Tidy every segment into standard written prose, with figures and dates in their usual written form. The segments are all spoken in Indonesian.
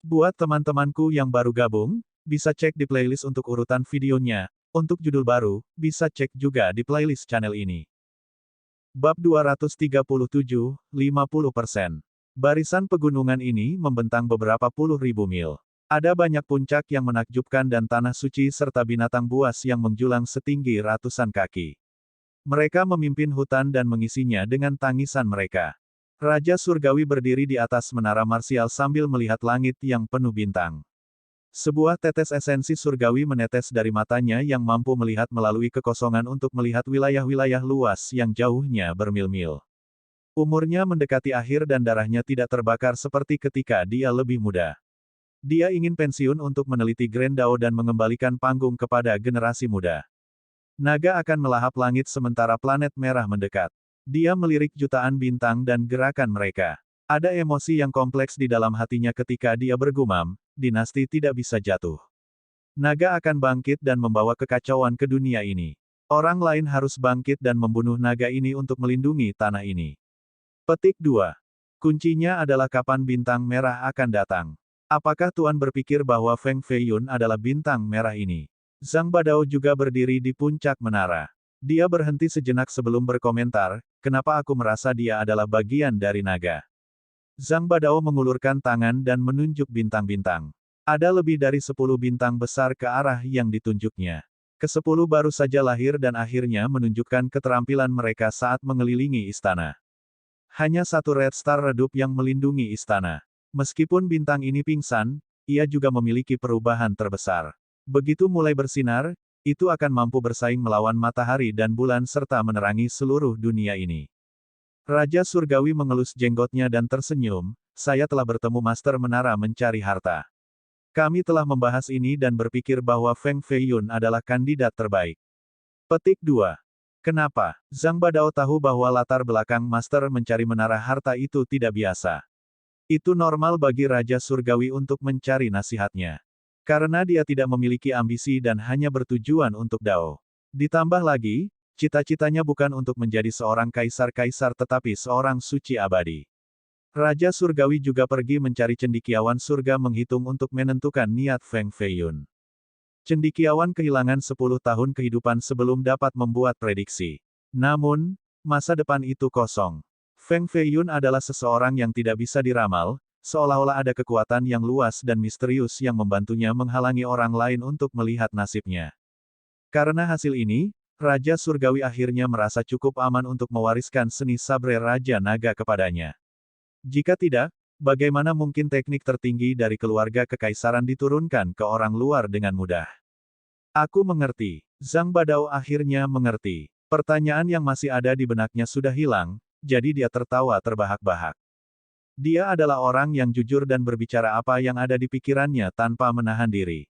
Buat teman-temanku yang baru gabung, bisa cek di playlist untuk urutan videonya. Untuk judul baru, bisa cek juga di playlist channel ini. Bab 237, 50%. Barisan pegunungan ini membentang beberapa puluh ribu mil. Ada banyak puncak yang menakjubkan dan tanah suci serta binatang buas yang menjulang setinggi ratusan kaki. Mereka memimpin hutan dan mengisinya dengan tangisan mereka. Raja Surgawi berdiri di atas menara marsial sambil melihat langit yang penuh bintang. Sebuah tetes esensi surgawi menetes dari matanya yang mampu melihat melalui kekosongan untuk melihat wilayah-wilayah luas yang jauhnya bermil-mil. Umurnya mendekati akhir dan darahnya tidak terbakar seperti ketika dia lebih muda. Dia ingin pensiun untuk meneliti Grand Dao dan mengembalikan panggung kepada generasi muda. Naga akan melahap langit sementara planet merah mendekat. Dia melirik jutaan bintang dan gerakan mereka. Ada emosi yang kompleks di dalam hatinya ketika dia bergumam, dinasti tidak bisa jatuh. Naga akan bangkit dan membawa kekacauan ke dunia ini. Orang lain harus bangkit dan membunuh naga ini untuk melindungi tanah ini. Petik 2. Kuncinya adalah kapan bintang merah akan datang. Apakah Tuan berpikir bahwa Feng Feiyun adalah bintang merah ini? Zhang Badao juga berdiri di puncak menara. Dia berhenti sejenak sebelum berkomentar, kenapa aku merasa dia adalah bagian dari naga. Zhang Badao mengulurkan tangan dan menunjuk bintang-bintang. Ada lebih dari 10 bintang besar ke arah yang ditunjuknya. Ke-10 baru saja lahir dan akhirnya menunjukkan keterampilan mereka saat mengelilingi istana. Hanya satu Red Star redup yang melindungi istana. Meskipun bintang ini pingsan, ia juga memiliki perubahan terbesar. Begitu mulai bersinar, itu akan mampu bersaing melawan matahari dan bulan serta menerangi seluruh dunia ini. Raja Surgawi mengelus jenggotnya dan tersenyum, saya telah bertemu Master Menara Mencari Harta. Kami telah membahas ini dan berpikir bahwa Feng Feiyun adalah kandidat terbaik. Petik 2. Kenapa? Zhang Badao tahu bahwa latar belakang Master Mencari Menara Harta itu tidak biasa. Itu normal bagi Raja Surgawi untuk mencari nasihatnya. Karena dia tidak memiliki ambisi dan hanya bertujuan untuk Dao. Ditambah lagi, cita-citanya bukan untuk menjadi seorang kaisar-kaisar tetapi seorang suci abadi. Raja Surgawi juga pergi mencari cendekiawan surga menghitung untuk menentukan niat Feng Feiyun. Cendekiawan kehilangan 10 tahun kehidupan sebelum dapat membuat prediksi. Namun, masa depan itu kosong. Feng Feiyun adalah seseorang yang tidak bisa diramal, seolah-olah ada kekuatan yang luas dan misterius yang membantunya menghalangi orang lain untuk melihat nasibnya. Karena hasil ini, Raja Surgawi akhirnya merasa cukup aman untuk mewariskan seni sabre Raja Naga kepadanya. Jika tidak, bagaimana mungkin teknik tertinggi dari keluarga kekaisaran diturunkan ke orang luar dengan mudah? Aku mengerti. Zhang Badao akhirnya mengerti. Pertanyaan yang masih ada di benaknya sudah hilang, jadi dia tertawa terbahak-bahak. Dia adalah orang yang jujur dan berbicara apa yang ada di pikirannya tanpa menahan diri.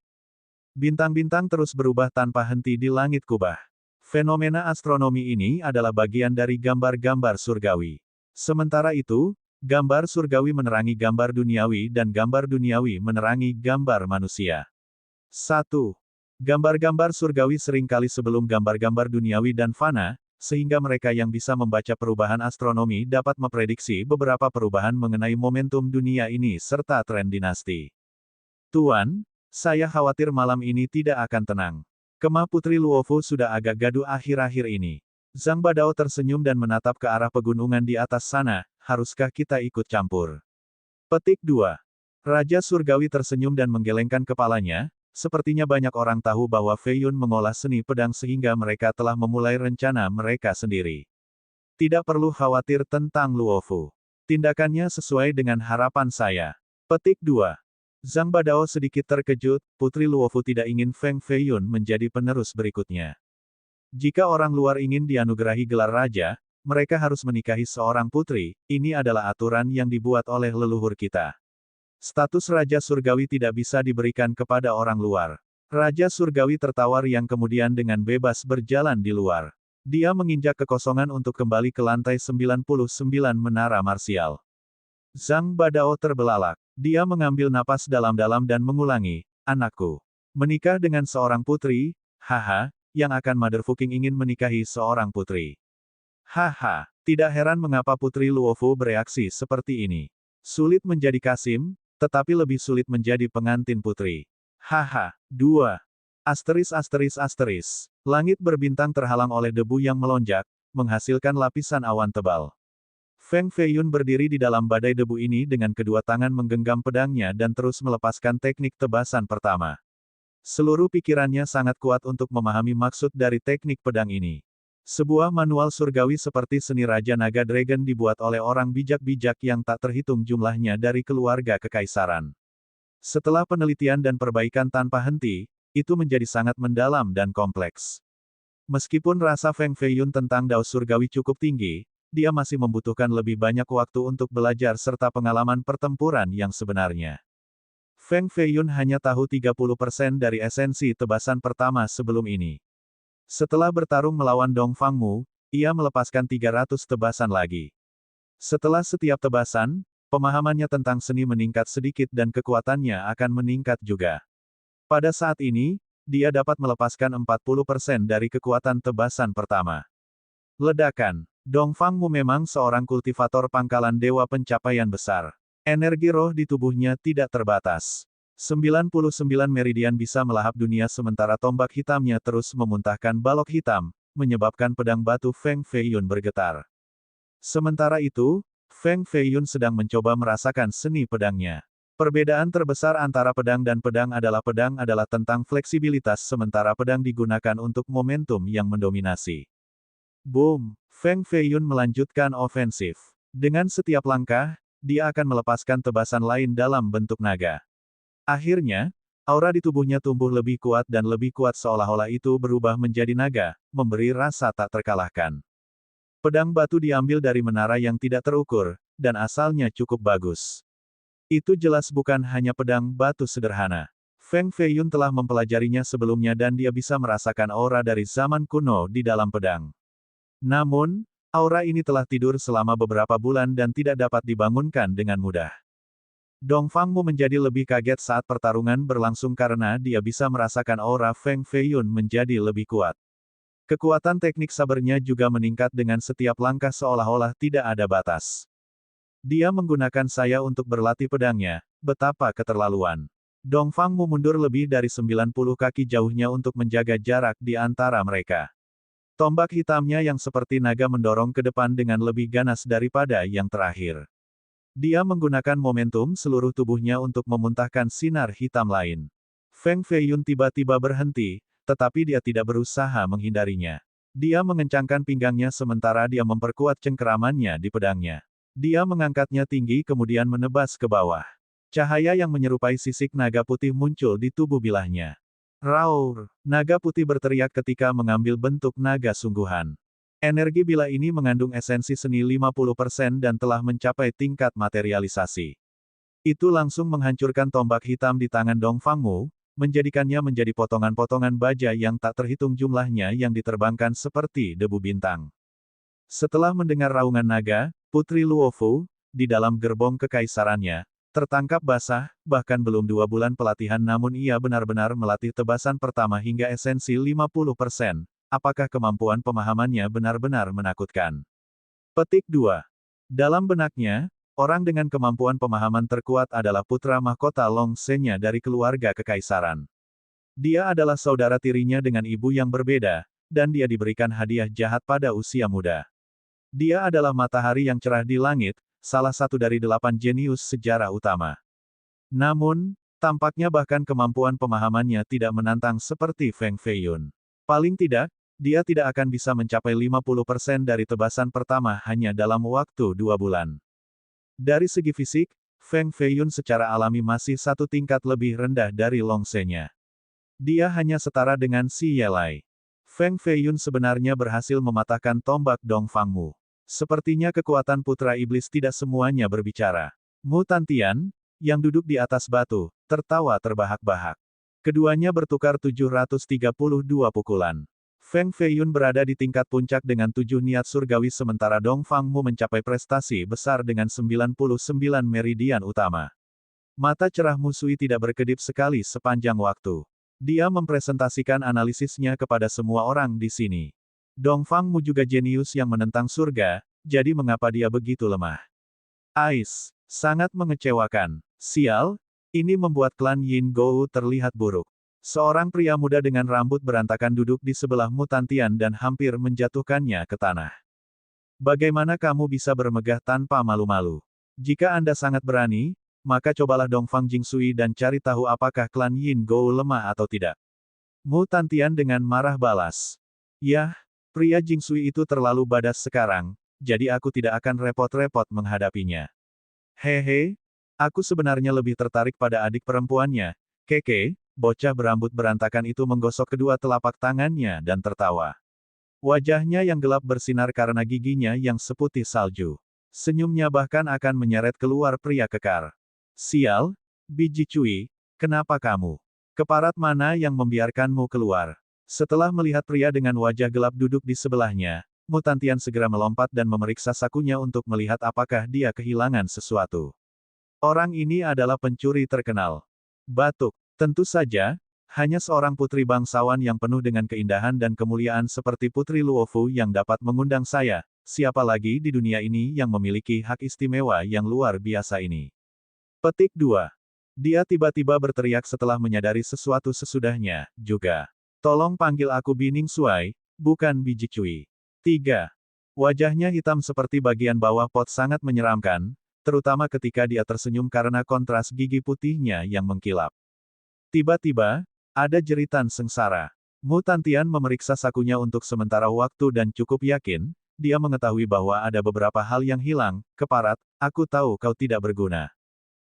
Bintang-bintang terus berubah tanpa henti di langit kubah. Fenomena astronomi ini adalah bagian dari gambar-gambar surgawi. Sementara itu, gambar surgawi menerangi gambar duniawi dan gambar duniawi menerangi gambar manusia. 1. Gambar-gambar surgawi seringkali sebelum gambar-gambar duniawi dan fana, sehingga mereka yang bisa membaca perubahan astronomi dapat memprediksi beberapa perubahan mengenai momentum dunia ini serta tren dinasti. Tuan, saya khawatir malam ini tidak akan tenang. Kemah Putri Luofu sudah agak gaduh akhir-akhir ini. Zhang Badao tersenyum dan menatap ke arah pegunungan di atas sana, haruskah kita ikut campur? Petik 2. Raja Surgawi tersenyum dan menggelengkan kepalanya, sepertinya banyak orang tahu bahwa Feiyun mengolah seni pedang sehingga mereka telah memulai rencana mereka sendiri. Tidak perlu khawatir tentang Luofu. Tindakannya sesuai dengan harapan saya. Petik 2. Zhang Badao sedikit terkejut, Putri Luofu tidak ingin Feng Feiyun menjadi penerus berikutnya. Jika orang luar ingin dianugerahi gelar raja, mereka harus menikahi seorang putri, ini adalah aturan yang dibuat oleh leluhur kita. Status Raja Surgawi tidak bisa diberikan kepada orang luar. Raja Surgawi tertawa riang kemudian dengan bebas berjalan di luar. Dia menginjak kekosongan untuk kembali ke lantai 99 menara marsial. Zhang Badao terbelalak. Dia mengambil napas dalam-dalam dan mengulangi, anakku. Menikah dengan seorang putri, haha, yang akan Mother Fuking ingin menikahi seorang putri. Haha, tidak heran mengapa Putri Luofu bereaksi seperti ini. Sulit menjadi Kasim, tetapi lebih sulit menjadi pengantin putri. Haha, 2. Asteris asteris asteris. Langit berbintang terhalang oleh debu yang melonjak, menghasilkan lapisan awan tebal. Feng Feiyun berdiri di dalam badai debu ini dengan kedua tangan menggenggam pedangnya dan terus melepaskan teknik tebasan pertama. Seluruh pikirannya sangat kuat untuk memahami maksud dari teknik pedang ini. Sebuah manual surgawi seperti seni Raja Naga Dragon dibuat oleh orang bijak-bijak yang tak terhitung jumlahnya dari keluarga kekaisaran. Setelah penelitian dan perbaikan tanpa henti, itu menjadi sangat mendalam dan kompleks. Meskipun rasa Feng Feiyun tentang Dao surgawi cukup tinggi, dia masih membutuhkan lebih banyak waktu untuk belajar serta pengalaman pertempuran yang sebenarnya. Feng Feiyun hanya tahu 30% dari esensi tebasan pertama sebelum ini. Setelah bertarung melawan Dong Fangmu, ia melepaskan 300 tebasan lagi. Setelah setiap tebasan, pemahamannya tentang seni meningkat sedikit dan kekuatannya akan meningkat juga. Pada saat ini, dia dapat melepaskan 40% dari kekuatan tebasan pertama. Ledakan. Dong Fangmu memang seorang kultivator pangkalan dewa pencapaian besar. Energi roh di tubuhnya tidak terbatas. 99 meridian bisa melahap dunia sementara tombak hitamnya terus memuntahkan balok hitam, menyebabkan pedang batu Feng Feiyun bergetar. Sementara itu, Feng Feiyun sedang mencoba merasakan seni pedangnya. Perbedaan terbesar antara pedang dan pedang adalah tentang fleksibilitas sementara pedang digunakan untuk momentum yang mendominasi. Boom! Feng Feiyun melanjutkan ofensif. Dengan setiap langkah, dia akan melepaskan tebasan lain dalam bentuk naga. Akhirnya, aura di tubuhnya tumbuh lebih kuat dan lebih kuat seolah-olah itu berubah menjadi naga, memberi rasa tak terkalahkan. Pedang batu diambil dari menara yang tidak terukur, dan asalnya cukup bagus. Itu jelas bukan hanya pedang batu sederhana. Feng Feiyun telah mempelajarinya sebelumnya dan dia bisa merasakan aura dari zaman kuno di dalam pedang. Namun, aura ini telah tidur selama beberapa bulan dan tidak dapat dibangunkan dengan mudah. Dong Fangmu menjadi lebih kaget saat pertarungan berlangsung karena dia bisa merasakan aura Feng Feiyun menjadi lebih kuat. Kekuatan teknik sabernya juga meningkat dengan setiap langkah seolah-olah tidak ada batas. Dia menggunakan saya untuk berlatih pedangnya, betapa keterlaluan. Dong Fangmu mundur lebih dari 90 kaki jauhnya untuk menjaga jarak di antara mereka. Tombak hitamnya yang seperti naga mendorong ke depan dengan lebih ganas daripada yang terakhir. Dia menggunakan momentum seluruh tubuhnya untuk memuntahkan sinar hitam lain. Feng Feiyun tiba-tiba berhenti, tetapi dia tidak berusaha menghindarinya. Dia mengencangkan pinggangnya sementara dia memperkuat cengkeramannya di pedangnya. Dia mengangkatnya tinggi kemudian menebas ke bawah. Cahaya yang menyerupai sisik naga putih muncul di tubuh bilahnya. Raur! Naga putih berteriak ketika mengambil bentuk naga sungguhan. Energi bila ini mengandung esensi seni 50% dan telah mencapai tingkat materialisasi. Itu langsung menghancurkan tombak hitam di tangan Dong Fangmu, menjadikannya menjadi potongan-potongan baja yang tak terhitung jumlahnya yang diterbangkan seperti debu bintang. Setelah mendengar raungan naga, Putri Luofu, di dalam gerbong kekaisarannya, tertangkap basah, bahkan belum 2 bulan pelatihan namun ia benar-benar melatih tebasan pertama hingga esensi 50%. Apakah kemampuan pemahamannya benar-benar menakutkan? Petik 2. Dalam benaknya, orang dengan kemampuan pemahaman terkuat adalah putra mahkota Long Senya dari keluarga kekaisaran. Dia adalah saudara tirinya dengan ibu yang berbeda, dan dia diberikan hadiah jahat pada usia muda. Dia adalah matahari yang cerah di langit, salah satu dari 8 jenius sejarah utama. Namun, tampaknya bahkan kemampuan pemahamannya tidak menantang seperti Feng Feiyun. Paling tidak, dia tidak akan bisa mencapai 50% dari tebasan pertama hanya dalam waktu 2 bulan. Dari segi fisik, Feng Feiyun secara alami masih satu tingkat lebih rendah dari Long Senya. Dia hanya setara dengan Si Yelai. Feng Feiyun sebenarnya berhasil mematahkan tombak Dong Fangmu. Sepertinya kekuatan putra iblis tidak semuanya berbicara. Mu Tantian, yang duduk di atas batu, tertawa terbahak-bahak. Keduanya bertukar 732 pukulan. Feng Feiyun berada di tingkat puncak dengan 7 niat surgawi sementara Dong Fangmu mencapai prestasi besar dengan 99 meridian utama. Mata cerah Musui tidak berkedip sekali sepanjang waktu. Dia mempresentasikan analisisnya kepada semua orang di sini. Dong Fangmu juga jenius yang menentang surga, jadi mengapa dia begitu lemah? Ais, Sangat mengecewakan. Sial, ini membuat klan Yin Gou terlihat buruk. Seorang pria muda dengan rambut berantakan duduk di sebelah Mutantian dan hampir menjatuhkannya ke tanah. Bagaimana kamu bisa bermegah tanpa malu-malu? Jika Anda sangat berani, maka cobalah Dongfang Jingsui dan cari tahu apakah klan Yin Gou lemah atau tidak. Mutantian dengan marah balas. Yah, pria Jingsui itu terlalu badas sekarang, jadi aku tidak akan repot-repot menghadapinya. Hehe, aku sebenarnya lebih tertarik pada adik perempuannya, Keke. Bocah berambut berantakan itu menggosok kedua telapak tangannya dan tertawa. Wajahnya yang gelap bersinar karena giginya yang seputih salju. Senyumnya bahkan akan menyeret keluar pria kekar. Sial, biji cuy, kenapa kamu? Keparat mana yang membiarkanmu keluar? Setelah melihat pria dengan wajah gelap duduk di sebelahnya, Mutantian segera melompat dan memeriksa sakunya untuk melihat apakah dia kehilangan sesuatu. Orang ini adalah pencuri terkenal. Batuk. Tentu saja, hanya seorang putri bangsawan yang penuh dengan keindahan dan kemuliaan seperti Putri Luofu yang dapat mengundang saya, siapa lagi di dunia ini yang memiliki hak istimewa yang luar biasa ini. Petik 2. Dia tiba-tiba berteriak setelah menyadari sesuatu sesudahnya, juga. Tolong panggil aku Bining Suai, bukan biji cuy. 3. Wajahnya hitam seperti bagian bawah pot sangat menyeramkan, terutama ketika dia tersenyum karena kontras gigi putihnya yang mengkilap. Tiba-tiba, ada jeritan sengsara. Mutantian memeriksa sakunya untuk sementara waktu dan cukup yakin, dia mengetahui bahwa ada beberapa hal yang hilang. Keparat, aku tahu kau tidak berguna.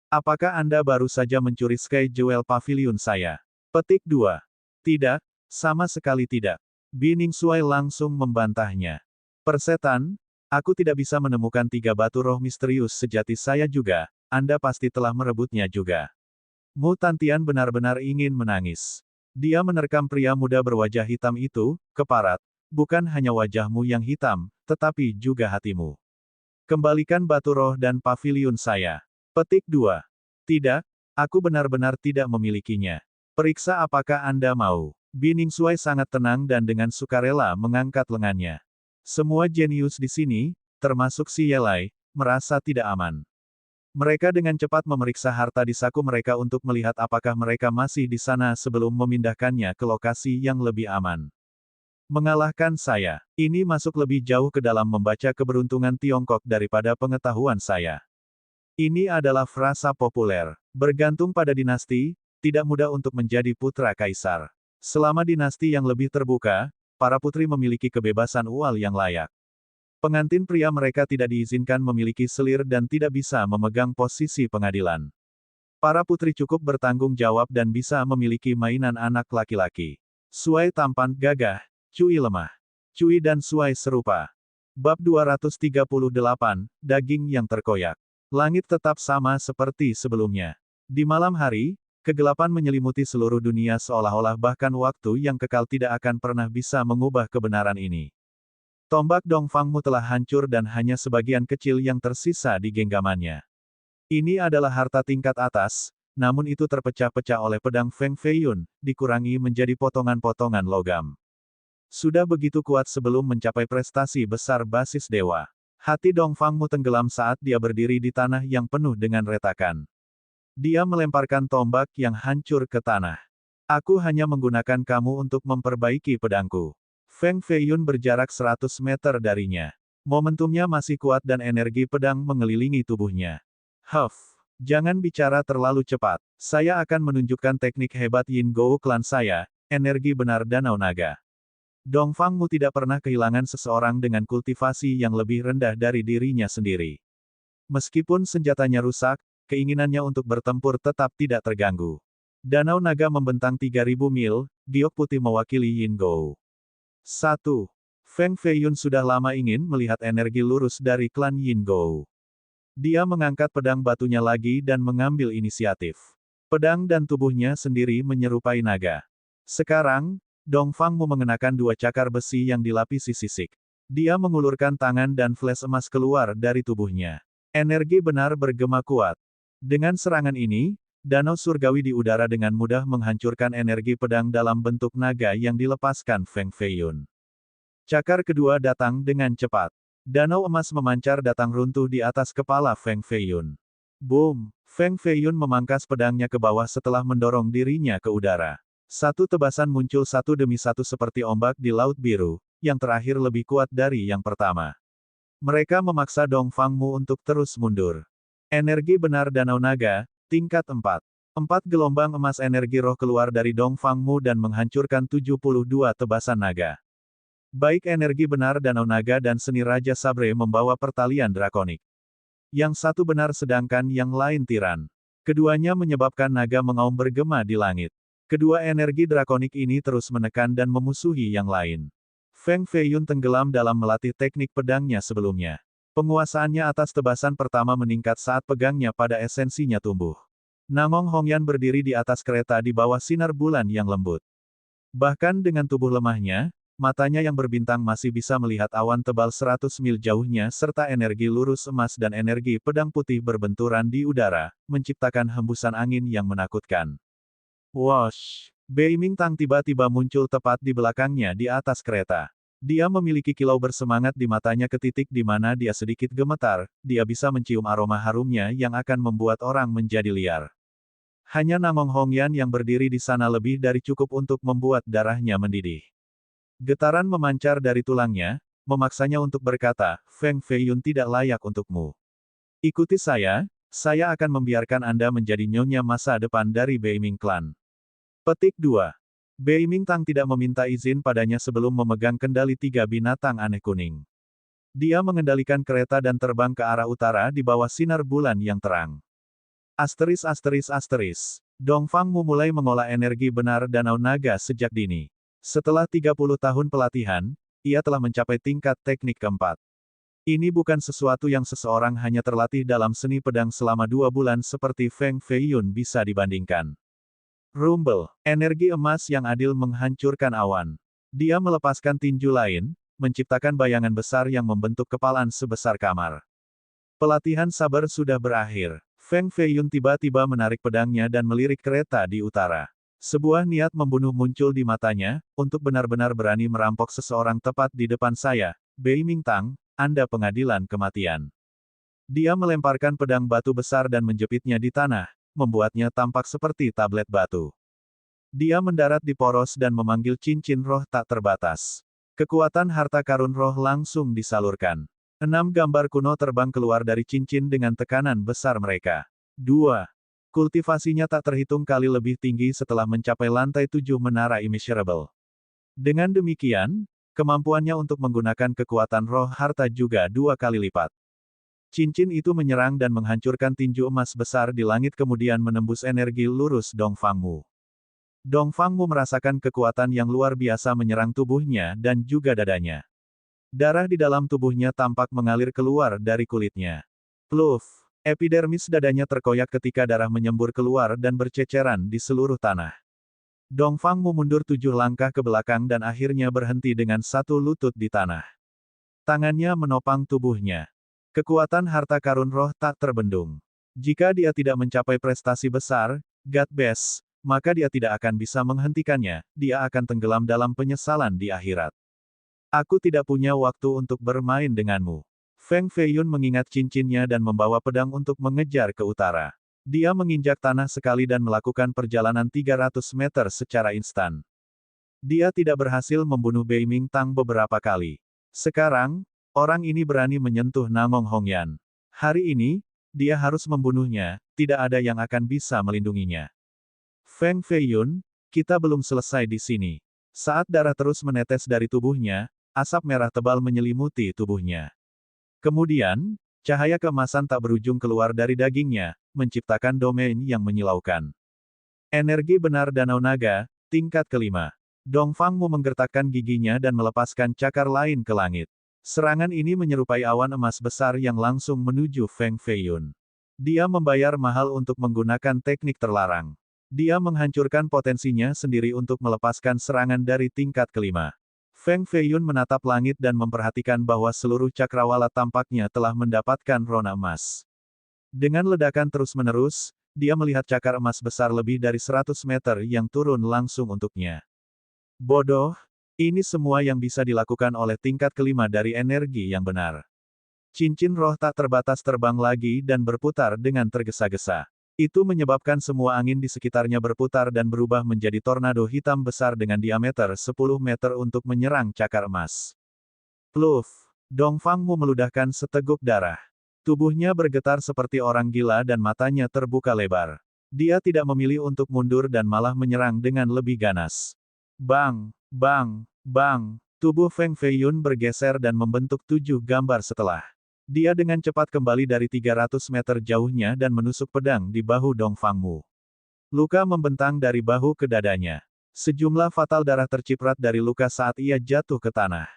Apakah Anda baru saja mencuri Sky Jewel Pavilion saya? Petik 2. Tidak, sama sekali tidak. Bining Suai langsung membantahnya. Persetan, aku tidak bisa menemukan 3 batu roh misterius sejati saya juga, Anda pasti telah merebutnya juga. Mutantian benar-benar ingin menangis. Dia menerkam pria muda berwajah hitam itu, keparat, bukan hanya wajahmu yang hitam, tetapi juga hatimu. Kembalikan batu roh dan pavilion saya. Petik 2. Tidak, aku benar-benar tidak memilikinya. Periksa apakah Anda mau. Bining Suai sangat tenang dan dengan sukarela mengangkat lengannya. Semua jenius di sini, termasuk si Yelai, merasa tidak aman. Mereka dengan cepat memeriksa harta di saku mereka untuk melihat apakah mereka masih di sana sebelum memindahkannya ke lokasi yang lebih aman. Mengalahkan saya, ini masuk lebih jauh ke dalam membaca keberuntungan Tiongkok daripada pengetahuan saya. Ini adalah frasa populer. Bergantung pada dinasti, tidak mudah untuk menjadi putra kaisar. Selama dinasti yang lebih terbuka, para putri memiliki kebebasan ual yang layak. Pengantin pria mereka tidak diizinkan memiliki selir dan tidak bisa memegang posisi pengadilan. Para putri cukup bertanggung jawab dan bisa memiliki mainan anak laki-laki. Suai tampan gagah, Cui lemah. Cui dan Suai serupa. Bab 238, Daging yang terkoyak. Langit tetap sama seperti sebelumnya. Di malam hari, kegelapan menyelimuti seluruh dunia seolah-olah bahkan waktu yang kekal tidak akan pernah bisa mengubah kebenaran ini. Tombak Dongfangmu telah hancur dan hanya sebagian kecil yang tersisa di genggamannya. Ini adalah harta tingkat atas, namun itu terpecah-pecah oleh pedang Feng Feiyun, dikurangi menjadi potongan-potongan logam. Sudah begitu kuat sebelum mencapai prestasi besar basis dewa. Hati Dongfangmu tenggelam saat dia berdiri di tanah yang penuh dengan retakan. Dia melemparkan tombak yang hancur ke tanah. Aku hanya menggunakan kamu untuk memperbaiki pedangku. Feng Feiyun berjarak 100 meter darinya. Momentumnya masih kuat dan energi pedang mengelilingi tubuhnya. Huff, jangan bicara terlalu cepat. Saya akan menunjukkan teknik hebat Yin Gou klan saya, energi benar Danau Naga. Dongfangmu tidak pernah kehilangan seseorang dengan kultivasi yang lebih rendah dari dirinya sendiri. Meskipun senjatanya rusak, keinginannya untuk bertempur tetap tidak terganggu. Danau Naga membentang 3000 mil, giok putih mewakili Yin Gou. 1. Feng Feiyun sudah lama ingin melihat energi lurus dari klan Yin Gou. Dia mengangkat pedang batunya lagi dan mengambil inisiatif. Pedang dan tubuhnya sendiri menyerupai naga. Sekarang, Dongfangmu mengenakan 2 cakar besi yang dilapisi sisik. Dia mengulurkan tangan dan flash emas keluar dari tubuhnya. Energi benar bergema kuat. Dengan serangan ini, danau surgawi di udara dengan mudah menghancurkan energi pedang dalam bentuk naga yang dilepaskan Feng Feiyun. Cakar kedua datang dengan cepat. Danau emas memancar datang runtuh di atas kepala Feng Feiyun. Boom! Feng Feiyun memangkas pedangnya ke bawah setelah mendorong dirinya ke udara. Satu tebasan muncul satu demi satu seperti ombak di Laut Biru, yang terakhir lebih kuat dari yang pertama. Mereka memaksa Dongfangmu untuk terus mundur. Energi benar Danau Naga, tingkat 4. 4 gelombang emas energi roh keluar dari Dongfangmu dan menghancurkan 72 tebasan naga. Baik energi benar Danau Naga dan seni Raja Sabre membawa pertalian drakonik. Yang satu benar sedangkan yang lain tiran. Keduanya menyebabkan naga mengaum bergema di langit. Kedua energi drakonik ini terus menekan dan memusuhi yang lain. Feng Feiyun tenggelam dalam melatih teknik pedangnya sebelumnya. Penguasaannya atas tebasan pertama meningkat saat pegangnya pada esensinya tumbuh. Namong Hongyan berdiri di atas kereta di bawah sinar bulan yang lembut. Bahkan dengan tubuh lemahnya, matanya yang berbintang masih bisa melihat awan tebal 100 mil jauhnya serta energi lurus emas dan energi pedang putih berbenturan di udara, menciptakan hembusan angin yang menakutkan. Wosh! Beiming Tang tiba-tiba muncul tepat di belakangnya di atas kereta. Dia memiliki kilau bersemangat di matanya ke titik di mana dia sedikit gemetar, dia bisa mencium aroma harumnya yang akan membuat orang menjadi liar. Hanya Namong Hongyan yang berdiri di sana lebih dari cukup untuk membuat darahnya mendidih. Getaran memancar dari tulangnya, memaksanya untuk berkata, Feng Feiyun tidak layak untukmu. Ikuti saya akan membiarkan Anda menjadi nyonya masa depan dari Beiming Clan. Petik 2. Beiming Tang tidak meminta izin padanya sebelum memegang kendali 3 binatang aneh kuning. Dia mengendalikan kereta dan terbang ke arah utara di bawah sinar bulan yang terang. Dongfangmu mulai mengolah energi benar Danau Naga sejak dini. Setelah 30 tahun pelatihan, ia telah mencapai tingkat teknik keempat. Ini bukan sesuatu yang seseorang hanya terlatih dalam seni pedang selama 2 bulan seperti Feng Feiyun bisa dibandingkan. Rumble, energi emas yang adil menghancurkan awan. Dia melepaskan tinju lain, menciptakan bayangan besar yang membentuk kepalan sebesar kamar. Pelatihan sabar sudah berakhir. Feng Feiyun tiba-tiba menarik pedangnya dan melirik kereta di utara. Sebuah niat membunuh muncul di matanya, untuk benar-benar berani merampok seseorang tepat di depan saya, Beiming Tang, Anda pengadilan kematian. Dia melemparkan pedang batu besar dan menjepitnya di tanah, membuatnya tampak seperti tablet batu. Dia mendarat di poros dan memanggil cincin roh tak terbatas. Kekuatan harta karun roh langsung disalurkan. 6 gambar kuno terbang keluar dari cincin dengan tekanan besar mereka. 2. Kultivasinya tak terhitung kali lebih tinggi setelah mencapai lantai 7 menara immeasurable. Dengan demikian, kemampuannya untuk menggunakan kekuatan roh harta juga 2 kali lipat. Cincin itu menyerang dan menghancurkan tinju emas besar di langit kemudian menembus energi lurus Dongfangmu. Dongfangmu merasakan kekuatan yang luar biasa menyerang tubuhnya dan juga dadanya. Darah di dalam tubuhnya tampak mengalir keluar dari kulitnya. Pluf! Epidermis dadanya terkoyak ketika darah menyembur keluar dan berceceran di seluruh tanah. Dongfangmu mundur 7 langkah ke belakang dan akhirnya berhenti dengan satu lutut di tanah. Tangannya menopang tubuhnya. Kekuatan harta karun roh tak terbendung. Jika dia tidak mencapai prestasi besar, God Best, maka dia tidak akan bisa menghentikannya, dia akan tenggelam dalam penyesalan di akhirat. Aku tidak punya waktu untuk bermain denganmu. Feng Feiyun mengingat cincinnya dan membawa pedang untuk mengejar ke utara. Dia menginjak tanah sekali dan melakukan perjalanan 300 meter secara instan. Dia tidak berhasil membunuh Beiming Tang beberapa kali. Sekarang, orang ini berani menyentuh Namong Hongyan. Hari ini, dia harus membunuhnya, tidak ada yang akan bisa melindunginya. Feng Feiyun, kita belum selesai di sini. Saat darah terus menetes dari tubuhnya, asap merah tebal menyelimuti tubuhnya. Kemudian, cahaya keemasan tak berujung keluar dari dagingnya, menciptakan domain yang menyilaukan. Energi benar Danau Naga, tingkat kelima. Dongfangmu menggertakkan giginya dan melepaskan cakar lain ke langit. Serangan ini menyerupai awan emas besar yang langsung menuju Feng Feiyun. Dia membayar mahal untuk menggunakan teknik terlarang. Dia menghancurkan potensinya sendiri untuk melepaskan serangan dari tingkat kelima. Feng Feiyun menatap langit dan memperhatikan bahwa seluruh cakrawala tampaknya telah mendapatkan rona emas. Dengan ledakan terus-menerus, dia melihat cakar emas besar lebih dari 100 meter yang turun langsung untuknya. Bodoh, ini semua yang bisa dilakukan oleh tingkat kelima dari energi yang benar. Cincin roh tak terbatas terbang lagi dan berputar dengan tergesa-gesa. Itu menyebabkan semua angin di sekitarnya berputar dan berubah menjadi tornado hitam besar dengan diameter 10 meter untuk menyerang cakar emas. Pluf! Dongfangmu meludahkan seteguk darah. Tubuhnya bergetar seperti orang gila dan matanya terbuka lebar. Dia tidak memilih untuk mundur dan malah menyerang dengan lebih ganas. Bang! Bang! Bang! Tubuh Feng Feiyun bergeser dan membentuk 7 gambar setelah. Dia dengan cepat kembali dari 300 meter jauhnya dan menusuk pedang di bahu Dongfangmu. Luka membentang dari bahu ke dadanya. Sejumlah fatal darah terciprat dari luka saat ia jatuh ke tanah.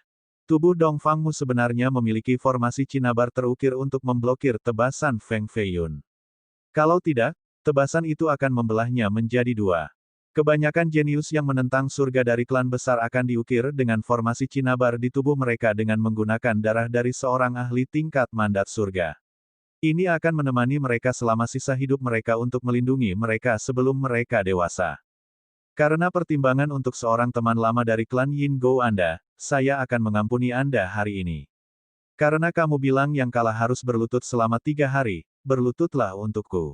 Tubuh Dongfangmu sebenarnya memiliki formasi cinabar terukir untuk memblokir tebasan Feng Feiyun. Kalau tidak, tebasan itu akan membelahnya menjadi dua. Kebanyakan jenius yang menentang surga dari klan besar akan diukir dengan formasi cinabar di tubuh mereka dengan menggunakan darah dari seorang ahli tingkat mandat surga. Ini akan menemani mereka selama sisa hidup mereka untuk melindungi mereka sebelum mereka dewasa. Karena pertimbangan untuk seorang teman lama dari klan Yin Gou Anda, saya akan mengampuni Anda hari ini. Karena kamu bilang yang kalah harus berlutut selama 3 hari, berlututlah untukku.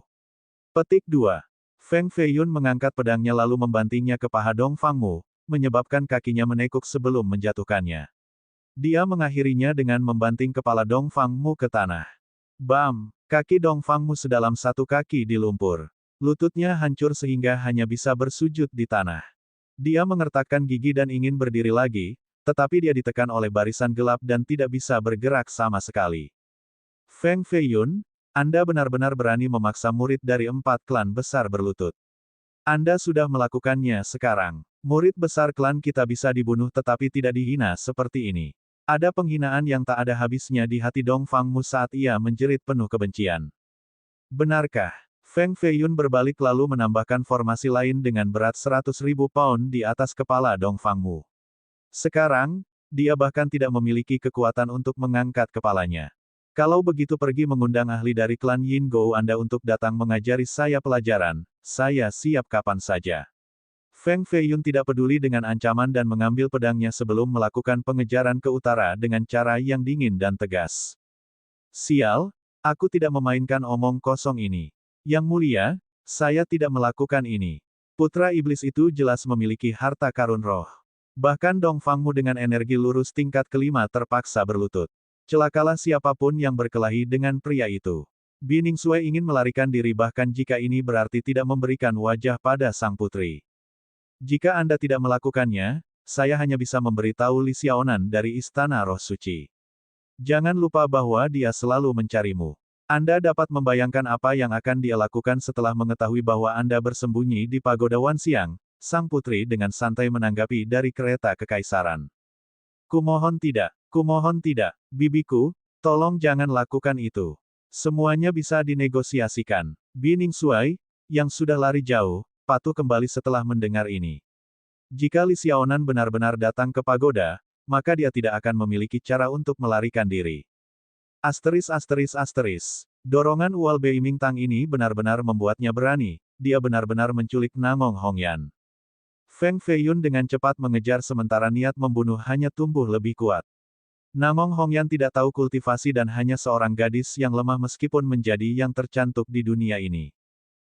Petik 2. Feng Feiyun mengangkat pedangnya lalu membantingnya ke paha Dongfangmu, menyebabkan kakinya menekuk sebelum menjatuhkannya. Dia mengakhirinya dengan membanting kepala Dongfangmu ke tanah. Bam! Kaki Dongfangmu sedalam 1 kaki di lumpur. Lututnya hancur sehingga hanya bisa bersujud di tanah. Dia mengertakkan gigi dan ingin berdiri lagi, tetapi dia ditekan oleh barisan gelap dan tidak bisa bergerak sama sekali. Feng Feiyun, Anda benar-benar berani memaksa murid dari 4 klan besar berlutut. Anda sudah melakukannya sekarang. Murid besar klan kita bisa dibunuh tetapi tidak dihina seperti ini. Ada penghinaan yang tak ada habisnya di hati Dongfangmu saat ia menjerit penuh kebencian. Benarkah? Feng Feiyun berbalik lalu menambahkan formasi lain dengan berat 100.000 pound di atas kepala Dongfangmu. Sekarang, dia bahkan tidak memiliki kekuatan untuk mengangkat kepalanya. Kalau begitu pergi mengundang ahli dari klan Yin Gou Anda untuk datang mengajari saya pelajaran, saya siap kapan saja. Feng Feiyun tidak peduli dengan ancaman dan mengambil pedangnya sebelum melakukan pengejaran ke utara dengan cara yang dingin dan tegas. Sial, aku tidak memainkan omong kosong ini. Yang mulia, saya tidak melakukan ini. Putra iblis itu jelas memiliki harta karun roh. Bahkan Dongfangmu dengan energi lurus tingkat kelima terpaksa berlutut. Celakalah siapapun yang berkelahi dengan pria itu. Bi Ningsue ingin melarikan diri bahkan jika ini berarti tidak memberikan wajah pada sang putri. Jika Anda tidak melakukannya, saya hanya bisa memberitahu Li Xiaonan dari Istana Roh Suci. Jangan lupa bahwa dia selalu mencarimu. Anda dapat membayangkan apa yang akan dia lakukan setelah mengetahui bahwa Anda bersembunyi di pagoda Wanxiang, sang putri dengan santai menanggapi dari kereta kekaisaran. Kumohon tidak. Kumohon tidak, bibiku, tolong jangan lakukan itu. Semuanya bisa dinegosiasikan. Bi Ningsue, yang sudah lari jauh, patuh kembali setelah mendengar ini. Jika Li Xiaonan benar-benar datang ke pagoda, maka dia tidak akan memiliki cara untuk melarikan diri. Dorongan Ual Beiming Tang ini benar-benar membuatnya berani, dia benar-benar menculik Namong Hongyan. Feng Feiyun dengan cepat mengejar sementara niat membunuh hanya tumbuh lebih kuat. Namong Hongyan tidak tahu kultivasi dan hanya seorang gadis yang lemah meskipun menjadi yang tercantik di dunia ini.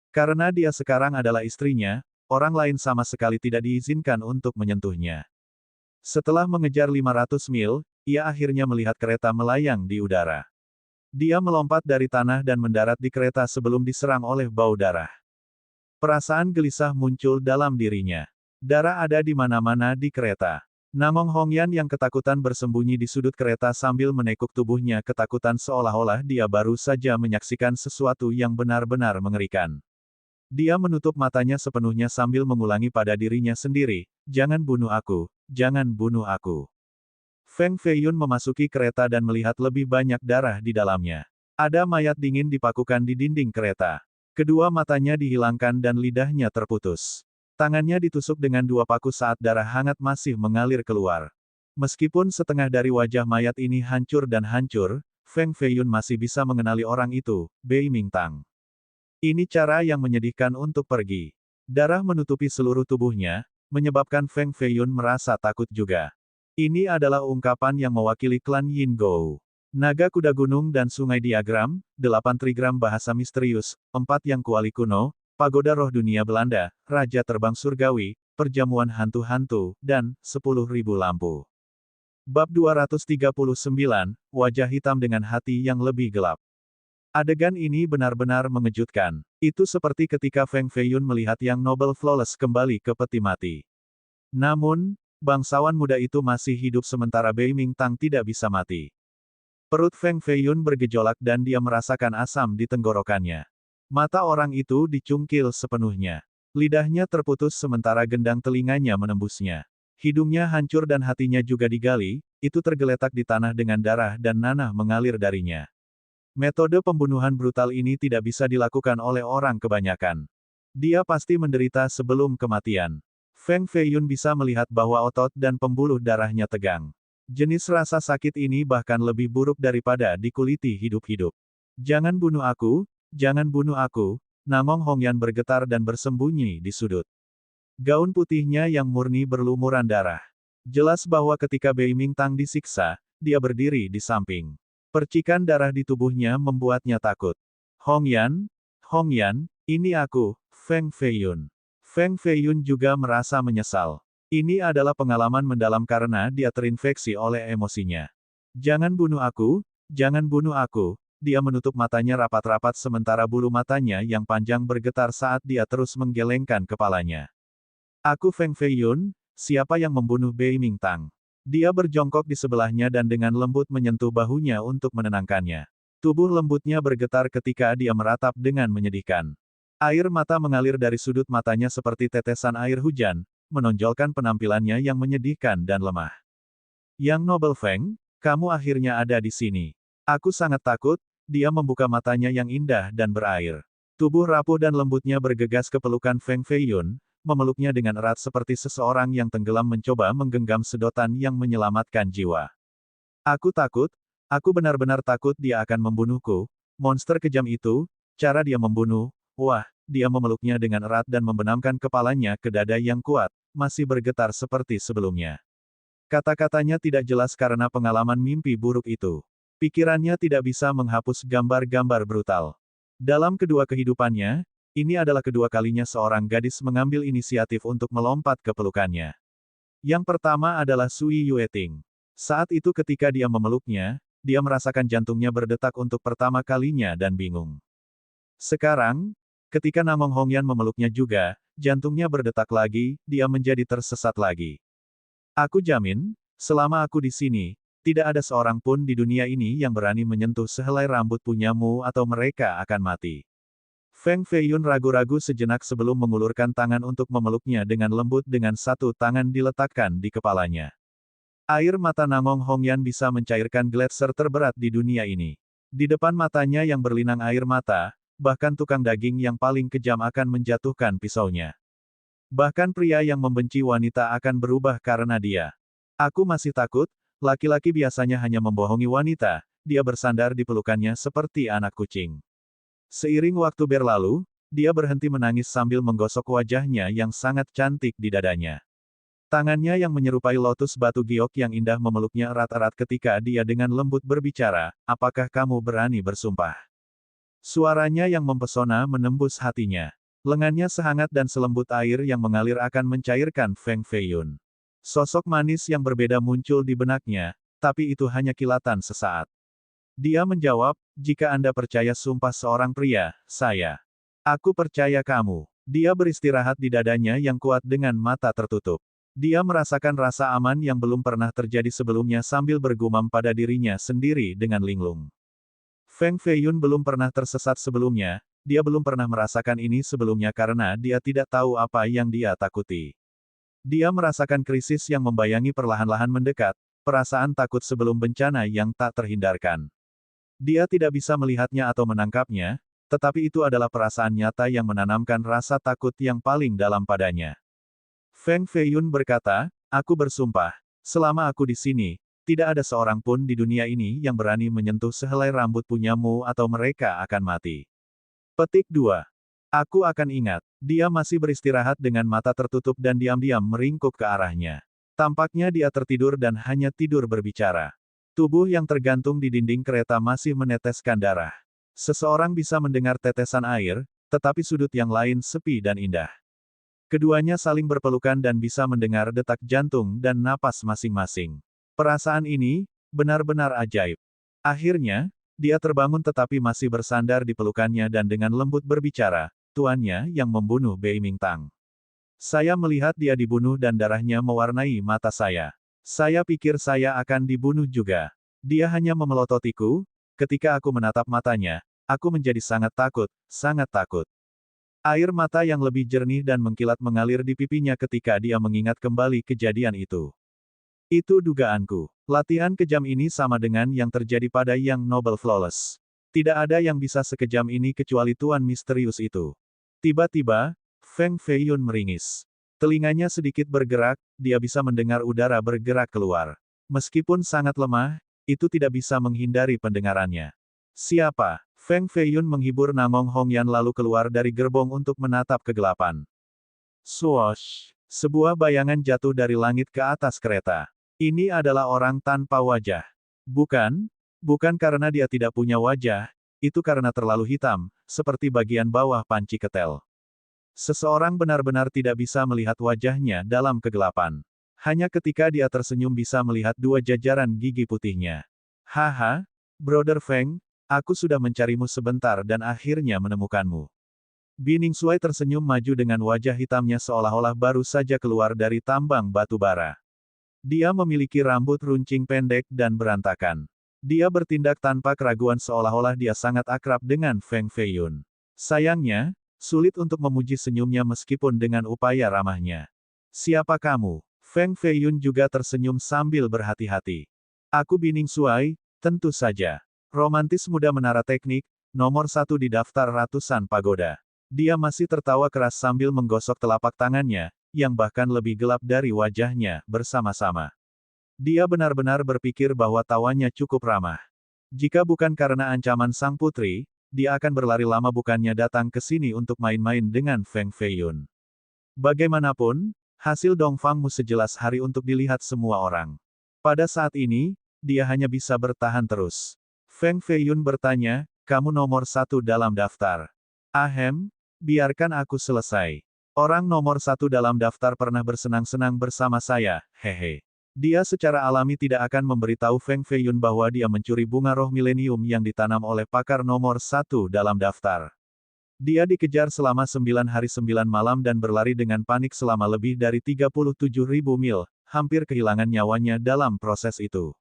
Karena dia sekarang adalah istrinya, orang lain sama sekali tidak diizinkan untuk menyentuhnya. Setelah mengejar 500 mil, ia akhirnya melihat kereta melayang di udara. Dia melompat dari tanah dan mendarat di kereta sebelum diserang oleh bau darah. Perasaan gelisah muncul dalam dirinya. Darah ada di mana-mana di kereta. Namong Hongyan yang ketakutan bersembunyi di sudut kereta sambil menekuk tubuhnya ketakutan seolah-olah dia baru saja menyaksikan sesuatu yang benar-benar mengerikan. Dia menutup matanya sepenuhnya sambil mengulangi pada dirinya sendiri, jangan bunuh aku, jangan bunuh aku. Feng Feiyun memasuki kereta dan melihat lebih banyak darah di dalamnya. Ada mayat dingin dipakukan di dinding kereta. Kedua matanya dihilangkan dan lidahnya terputus. Tangannya ditusuk dengan 2 paku saat darah hangat masih mengalir keluar. Meskipun setengah dari wajah mayat ini hancur dan hancur, Feng Feiyun masih bisa mengenali orang itu, Beiming Tang. Ini cara yang menyedihkan untuk pergi. Darah menutupi seluruh tubuhnya, menyebabkan Feng Feiyun merasa takut juga. Ini adalah ungkapan yang mewakili klan Yin Gou. Naga kuda gunung dan sungai diagram, 8 trigram bahasa misterius, 4 yang kuali kuno, pagoda roh dunia Belanda, raja terbang surgawi, perjamuan hantu-hantu, dan 10.000 lampu. Bab 239, wajah hitam dengan hati yang lebih gelap. Adegan ini benar-benar mengejutkan. Itu seperti ketika Feng Feiyun melihat yang Noble Flawless kembali ke peti mati. Namun, bangsawan muda itu masih hidup sementara Bei Mingtang tidak bisa mati. Perut Feng Feiyun bergejolak dan dia merasakan asam di tenggorokannya. Mata orang itu dicungkil sepenuhnya. Lidahnya terputus sementara gendang telinganya menembusnya. Hidungnya hancur dan hatinya juga digali, itu tergeletak di tanah dengan darah dan nanah mengalir darinya. Metode pembunuhan brutal ini tidak bisa dilakukan oleh orang kebanyakan. Dia pasti menderita sebelum kematian. Feng Feiyun bisa melihat bahwa otot dan pembuluh darahnya tegang. Jenis rasa sakit ini bahkan lebih buruk daripada dikuliti hidup-hidup. Jangan bunuh aku, jangan bunuh aku, Namong Hongyan bergetar dan bersembunyi di sudut. Gaun putihnya yang murni berlumuran darah. Jelas bahwa ketika Bei Mingtang disiksa, dia berdiri di samping. Percikan darah di tubuhnya membuatnya takut. Hongyan, Hongyan, ini aku, Feng Feiyun. Feng Feiyun juga merasa menyesal. Ini adalah pengalaman mendalam karena dia terinfeksi oleh emosinya. Jangan bunuh aku, jangan bunuh aku. Dia menutup matanya rapat-rapat sementara bulu matanya yang panjang bergetar saat dia terus menggelengkan kepalanya. Aku Feng Feiyun, siapa yang membunuh Bei Mingtang? Dia berjongkok di sebelahnya dan dengan lembut menyentuh bahunya untuk menenangkannya. Tubuh lembutnya bergetar ketika dia meratap dengan menyedihkan. Air mata mengalir dari sudut matanya seperti tetesan air hujan, menonjolkan penampilannya yang menyedihkan dan lemah. Yang Noble Feng, kamu akhirnya ada di sini. Aku sangat takut, dia membuka matanya yang indah dan berair. Tubuh rapuh dan lembutnya bergegas ke pelukan Feng Feiyun, memeluknya dengan erat seperti seseorang yang tenggelam mencoba menggenggam sedotan yang menyelamatkan jiwa. Aku takut, aku benar-benar takut dia akan membunuhku, monster kejam itu, cara dia membunuh, wah, dia memeluknya dengan erat dan membenamkan kepalanya ke dada yang kuat, masih bergetar seperti sebelumnya. Kata-katanya tidak jelas karena pengalaman mimpi buruk itu. Pikirannya tidak bisa menghapus gambar-gambar brutal. Dalam kedua kehidupannya, ini adalah kedua kalinya seorang gadis mengambil inisiatif untuk melompat ke pelukannya. Yang pertama adalah Sui Yueting. Saat itu ketika dia memeluknya, dia merasakan jantungnya berdetak untuk pertama kalinya dan bingung. Sekarang, ketika Namong Hongyan memeluknya juga, jantungnya berdetak lagi, dia menjadi tersesat lagi. Aku jamin, selama aku di sini, tidak ada seorang pun di dunia ini yang berani menyentuh sehelai rambut punyamu atau mereka akan mati. Feng Feiyun ragu-ragu sejenak sebelum mengulurkan tangan untuk memeluknya dengan lembut dengan satu tangan diletakkan di kepalanya. Air mata Namong Hongyan bisa mencairkan gletser terberat di dunia ini. Di depan matanya yang berlinang air mata, bahkan tukang daging yang paling kejam akan menjatuhkan pisaunya. Bahkan pria yang membenci wanita akan berubah karena dia. Aku masih takut, laki-laki biasanya hanya membohongi wanita, dia bersandar di pelukannya seperti anak kucing. Seiring waktu berlalu, dia berhenti menangis sambil menggosok wajahnya yang sangat cantik di dadanya. Tangannya yang menyerupai lotus batu giok yang indah memeluknya erat-erat ketika dia dengan lembut berbicara, apakah kamu berani bersumpah? Suaranya yang mempesona menembus hatinya. Lengannya sehangat dan selembut air yang mengalir akan mencairkan Feng Feiyun. Sosok manis yang berbeda muncul di benaknya, tapi itu hanya kilatan sesaat. Dia menjawab, jika Anda percaya sumpah seorang pria, saya. Aku percaya kamu. Dia beristirahat di dadanya yang kuat dengan mata tertutup. Dia merasakan rasa aman yang belum pernah terjadi sebelumnya sambil bergumam pada dirinya sendiri dengan linglung. Feng Feiyun belum pernah tersesat sebelumnya, dia belum pernah merasakan ini sebelumnya karena dia tidak tahu apa yang dia takuti. Dia merasakan krisis yang membayangi perlahan-lahan mendekat, perasaan takut sebelum bencana yang tak terhindarkan. Dia tidak bisa melihatnya atau menangkapnya, tetapi itu adalah perasaan nyata yang menanamkan rasa takut yang paling dalam padanya. Feng Feiyun berkata, aku bersumpah, selama aku di sini, tidak ada seorang pun di dunia ini yang berani menyentuh sehelai rambut punyamu atau mereka akan mati. Petik 2. Aku akan ingat. Dia masih beristirahat dengan mata tertutup dan diam-diam meringkuk ke arahnya. Tampaknya dia tertidur dan hanya tidur berbicara. Tubuh yang tergantung di dinding kereta masih meneteskan darah. Seseorang bisa mendengar tetesan air, tetapi sudut yang lain sepi dan indah. Keduanya saling berpelukan dan bisa mendengar detak jantung dan napas masing-masing. Perasaan ini benar-benar ajaib. Akhirnya, dia terbangun tetapi masih bersandar di pelukannya dan dengan lembut berbicara, "Tuannya yang membunuh Bei Mingtang. Saya melihat dia dibunuh dan darahnya mewarnai mata saya. Saya pikir saya akan dibunuh juga. Dia hanya memelototiku, ketika aku menatap matanya, aku menjadi sangat takut, sangat takut." Air mata yang lebih jernih dan mengkilat mengalir di pipinya ketika dia mengingat kembali kejadian itu. Itu dugaanku. Latihan kejam ini sama dengan yang terjadi pada Yang Noble Flawless. Tidak ada yang bisa sekejam ini kecuali Tuan Misterius itu. Tiba-tiba, Feng Feiyun meringis. Telinganya sedikit bergerak, dia bisa mendengar udara bergerak keluar. Meskipun sangat lemah, itu tidak bisa menghindari pendengarannya. Siapa? Feng Feiyun menghibur Namong Hongyan lalu keluar dari gerbong untuk menatap kegelapan. Swoosh! Sebuah bayangan jatuh dari langit ke atas kereta. Ini adalah orang tanpa wajah. Bukan karena dia tidak punya wajah, itu karena terlalu hitam, seperti bagian bawah panci ketel. Seseorang benar-benar tidak bisa melihat wajahnya dalam kegelapan. Hanya ketika dia tersenyum bisa melihat dua jajaran gigi putihnya. Haha, Brother Feng, aku sudah mencarimu sebentar dan akhirnya menemukanmu. Bining Shuai tersenyum maju dengan wajah hitamnya seolah-olah baru saja keluar dari tambang batu bara. Dia memiliki rambut runcing pendek dan berantakan. Dia bertindak tanpa keraguan seolah-olah dia sangat akrab dengan Feng Feiyun. Sayangnya, sulit untuk memuji senyumnya meskipun dengan upaya ramahnya. Siapa kamu? Feng Feiyun juga tersenyum sambil berhati-hati. Aku Bining Shuai, tentu saja. Romantis muda menara teknik, nomor 1 di daftar ratusan pagoda. Dia masih tertawa keras sambil menggosok telapak tangannya, yang bahkan lebih gelap dari wajahnya, bersama-sama. Dia benar-benar berpikir bahwa tawanya cukup ramah. Jika bukan karena ancaman sang putri, dia akan berlari lama bukannya datang ke sini untuk main-main dengan Feng Feiyun. Bagaimanapun, hasil Dongfangmu sejelas hari untuk dilihat semua orang. Pada saat ini, dia hanya bisa bertahan terus. Feng Feiyun bertanya, "Kamu nomor 1 dalam daftar?" "Ahem, biarkan aku selesai. Orang nomor 1 dalam daftar pernah bersenang-senang bersama saya, hehe." Dia secara alami tidak akan memberitahu Feng Feiyun bahwa dia mencuri bunga roh milenium yang ditanam oleh pakar nomor 1 dalam daftar. Dia dikejar selama 9 hari 9 malam dan berlari dengan panik selama lebih dari 37.000 mil, hampir kehilangan nyawanya dalam proses itu.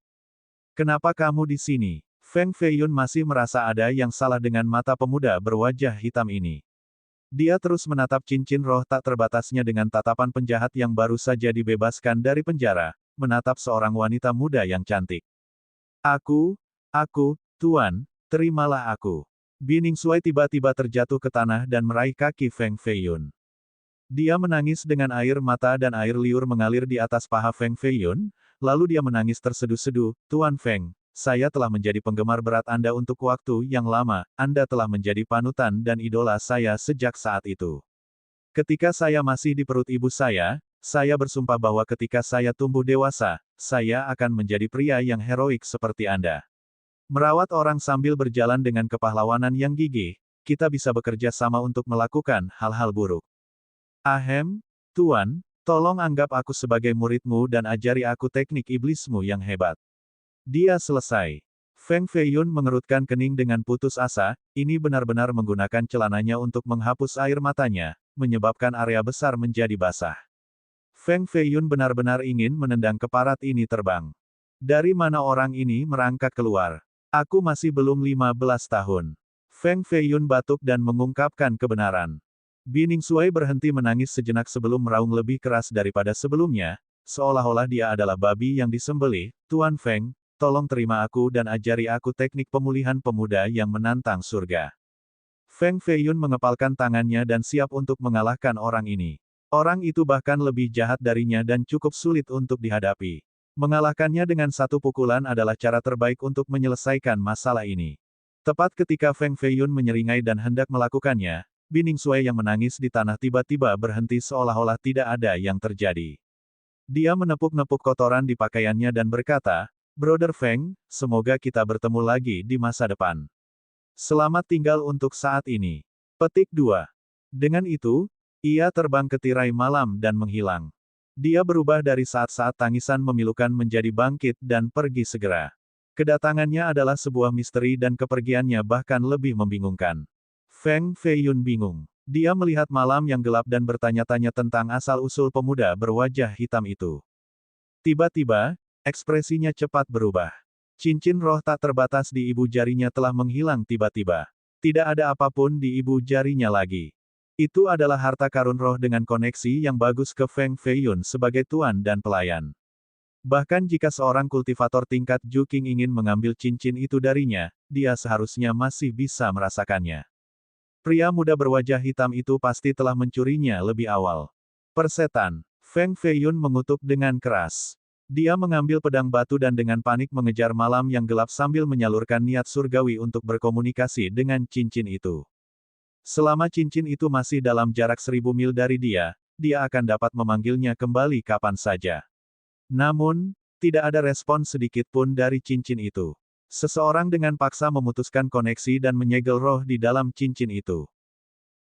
"Kenapa kamu di sini?" Feng Feiyun masih merasa ada yang salah dengan mata pemuda berwajah hitam ini. Dia terus menatap cincin roh tak terbatasnya dengan tatapan penjahat yang baru saja dibebaskan dari penjara, menatap seorang wanita muda yang cantik. Aku, Tuan, terimalah aku." Bining Shuai tiba-tiba terjatuh ke tanah dan meraih kaki Feng Feiyun. Dia menangis dengan air mata dan air liur mengalir di atas paha Feng Feiyun, lalu dia menangis terseduh-seduh, "Tuan Feng, saya telah menjadi penggemar berat Anda untuk waktu yang lama, Anda telah menjadi panutan dan idola saya sejak saat itu. Ketika saya masih di perut ibu saya bersumpah bahwa ketika saya tumbuh dewasa, saya akan menjadi pria yang heroik seperti Anda. Merawat orang sambil berjalan dengan kepahlawanan yang gigih, kita bisa bekerja sama untuk melakukan hal-hal buruk. Ahem, Tuan, tolong anggap aku sebagai muridmu dan ajari aku teknik iblismu yang hebat." Dia selesai. Feng Feiyun mengerutkan kening dengan putus asa, ini benar-benar menggunakan celananya untuk menghapus air matanya, menyebabkan area besar menjadi basah. Feng Feiyun benar-benar ingin menendang keparat ini terbang. Dari mana orang ini merangkak keluar? Aku masih belum 15 tahun. Feng Feiyun batuk dan mengungkapkan kebenaran. Bining Shuai berhenti menangis sejenak sebelum meraung lebih keras daripada sebelumnya, seolah-olah dia adalah babi yang disembelih. "Tuan Feng, tolong terima aku dan ajari aku teknik pemulihan pemuda yang menantang surga." Feng Feiyun mengepalkan tangannya dan siap untuk mengalahkan orang ini. Orang itu bahkan lebih jahat darinya dan cukup sulit untuk dihadapi. Mengalahkannya dengan satu pukulan adalah cara terbaik untuk menyelesaikan masalah ini. Tepat ketika Feng Feiyun menyeringai dan hendak melakukannya, Bining Shuai yang menangis di tanah tiba-tiba berhenti seolah-olah tidak ada yang terjadi. Dia menepuk-nepuk kotoran di pakaiannya dan berkata, Brother Feng, semoga kita bertemu lagi di masa depan. Selamat tinggal untuk saat ini. Petik 2. Dengan itu, ia terbang ke tirai malam dan menghilang. Dia berubah dari saat-saat tangisan memilukan menjadi bangkit dan pergi segera. Kedatangannya adalah sebuah misteri dan kepergiannya bahkan lebih membingungkan. Feng Feiyun bingung. Dia melihat malam yang gelap dan bertanya-tanya tentang asal-usul pemuda berwajah hitam itu. Tiba-tiba, ekspresinya cepat berubah. Cincin roh tak terbatas di ibu jarinya telah menghilang tiba-tiba. Tidak ada apapun di ibu jarinya lagi. Itu adalah harta karun roh dengan koneksi yang bagus ke Feng Feiyun sebagai tuan dan pelayan. Bahkan jika seorang kultivator tingkat Ju Qing ingin mengambil cincin itu darinya, dia seharusnya masih bisa merasakannya. Pria muda berwajah hitam itu pasti telah mencurinya lebih awal. Persetan. Feng Feiyun mengutuk dengan keras. Dia mengambil pedang batu dan dengan panik mengejar malam yang gelap sambil menyalurkan niat surgawi untuk berkomunikasi dengan cincin itu. Selama cincin itu masih dalam jarak 1000 mil dari dia akan dapat memanggilnya kembali kapan saja. Namun, tidak ada respon sedikit pun dari cincin itu. Seseorang dengan paksa memutuskan koneksi dan menyegel roh di dalam cincin itu.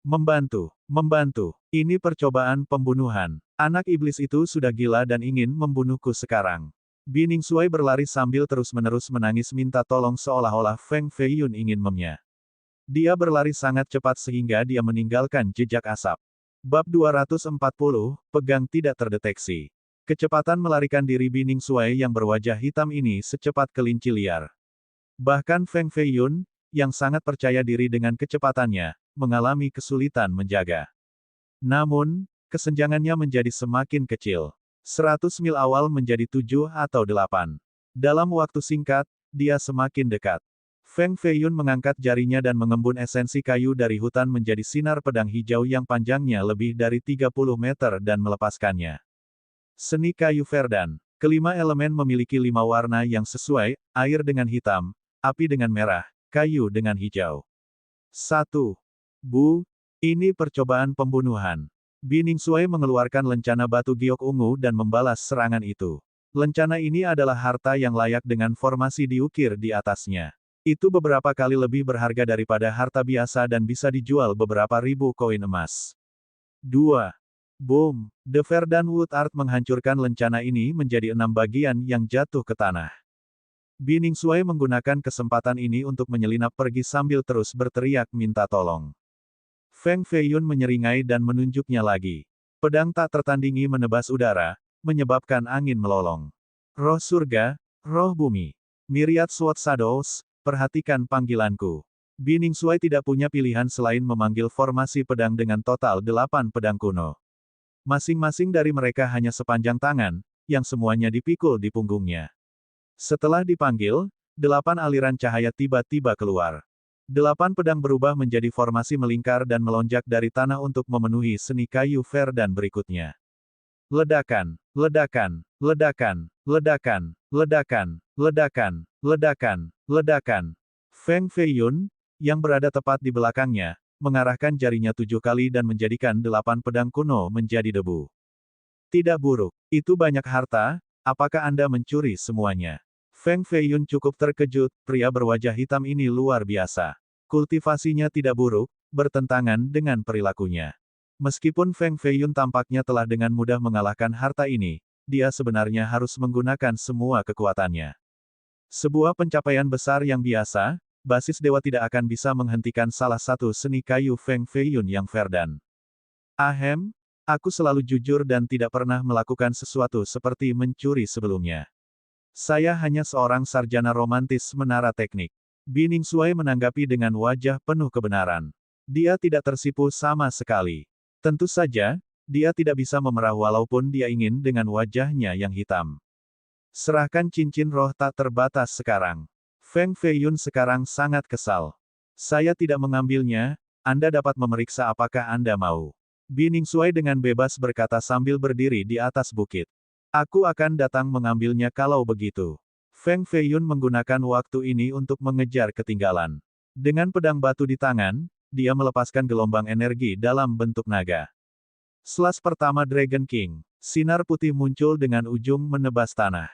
Membantu. Ini percobaan pembunuhan. Anak iblis itu sudah gila dan ingin membunuhku sekarang. Bining Suai berlari sambil terus-menerus menangis minta tolong seolah-olah Feng Feiyun ingin memnya. Dia berlari sangat cepat sehingga dia meninggalkan jejak asap. Bab 240, pegang tidak terdeteksi. Kecepatan melarikan diri Bining Suai yang berwajah hitam ini secepat kelinci liar. Bahkan Feng Feiyun, yang sangat percaya diri dengan kecepatannya, mengalami kesulitan menjaga. Namun, kesenjangannya menjadi semakin kecil. 100 mil awal menjadi 7 atau 8. Dalam waktu singkat, dia semakin dekat. Feng Feiyun mengangkat jarinya dan mengembun esensi kayu dari hutan menjadi sinar pedang hijau yang panjangnya lebih dari 30 meter dan melepaskannya. Seni kayu Verdan. Kelima elemen memiliki 5 warna yang sesuai, air dengan hitam, api dengan merah, kayu dengan hijau. 1. Bu, ini percobaan pembunuhan. Bining Suai mengeluarkan lencana batu giok ungu dan membalas serangan itu. Lencana ini adalah harta yang layak dengan formasi diukir di atasnya. Itu beberapa kali lebih berharga daripada harta biasa dan bisa dijual beberapa ribu koin emas. 2. Boom! The Verdan Wood Art menghancurkan lencana ini menjadi 6 bagian yang jatuh ke tanah. Bining Suai menggunakan kesempatan ini untuk menyelinap pergi sambil terus berteriak minta tolong. Feng Feiyun menyeringai dan menunjuknya lagi. Pedang tak tertandingi menebas udara, menyebabkan angin melolong. Roh surga, roh bumi. Myriad Sword Shadows, perhatikan panggilanku. Bining Suai tidak punya pilihan selain memanggil formasi pedang dengan total 8 pedang kuno. Masing-masing dari mereka hanya sepanjang tangan, yang semuanya dipikul di punggungnya. Setelah dipanggil, 8 aliran cahaya tiba-tiba keluar. 8 pedang berubah menjadi formasi melingkar dan melonjak dari tanah untuk memenuhi seni kayu Verdan berikutnya. Ledakan, ledakan, ledakan, ledakan, ledakan, ledakan, ledakan, ledakan. Feng Feiyun, yang berada tepat di belakangnya, mengarahkan jarinya 7 kali dan menjadikan 8 pedang kuno menjadi debu. Tidak buruk. Itu banyak harta, apakah Anda mencuri semuanya? Feng Feiyun cukup terkejut, pria berwajah hitam ini luar biasa. Kultivasinya tidak buruk, bertentangan dengan perilakunya. Meskipun Feng Feiyun tampaknya telah dengan mudah mengalahkan harta ini, dia sebenarnya harus menggunakan semua kekuatannya. Sebuah pencapaian besar yang biasa, basis dewa tidak akan bisa menghentikan salah satu seni kayu Feng Feiyun yang Verdan. Ahem, aku selalu jujur dan tidak pernah melakukan sesuatu seperti mencuri sebelumnya. Saya hanya seorang sarjana romantis menara teknik. Bining Suai menanggapi dengan wajah penuh kebenaran. Dia tidak tersipu sama sekali. Tentu saja, dia tidak bisa memerah walaupun dia ingin dengan wajahnya yang hitam. Serahkan cincin roh tak terbatas sekarang. Feng Feiyun sekarang sangat kesal. Saya tidak mengambilnya, Anda dapat memeriksa apakah Anda mau. Bining Suai dengan bebas berkata sambil berdiri di atas bukit. Aku akan datang mengambilnya kalau begitu. Feng Feiyun menggunakan waktu ini untuk mengejar ketinggalan. Dengan pedang batu di tangan, dia melepaskan gelombang energi dalam bentuk naga. Slash pertama Dragon King. Sinar putih muncul dengan ujung menebas tanah.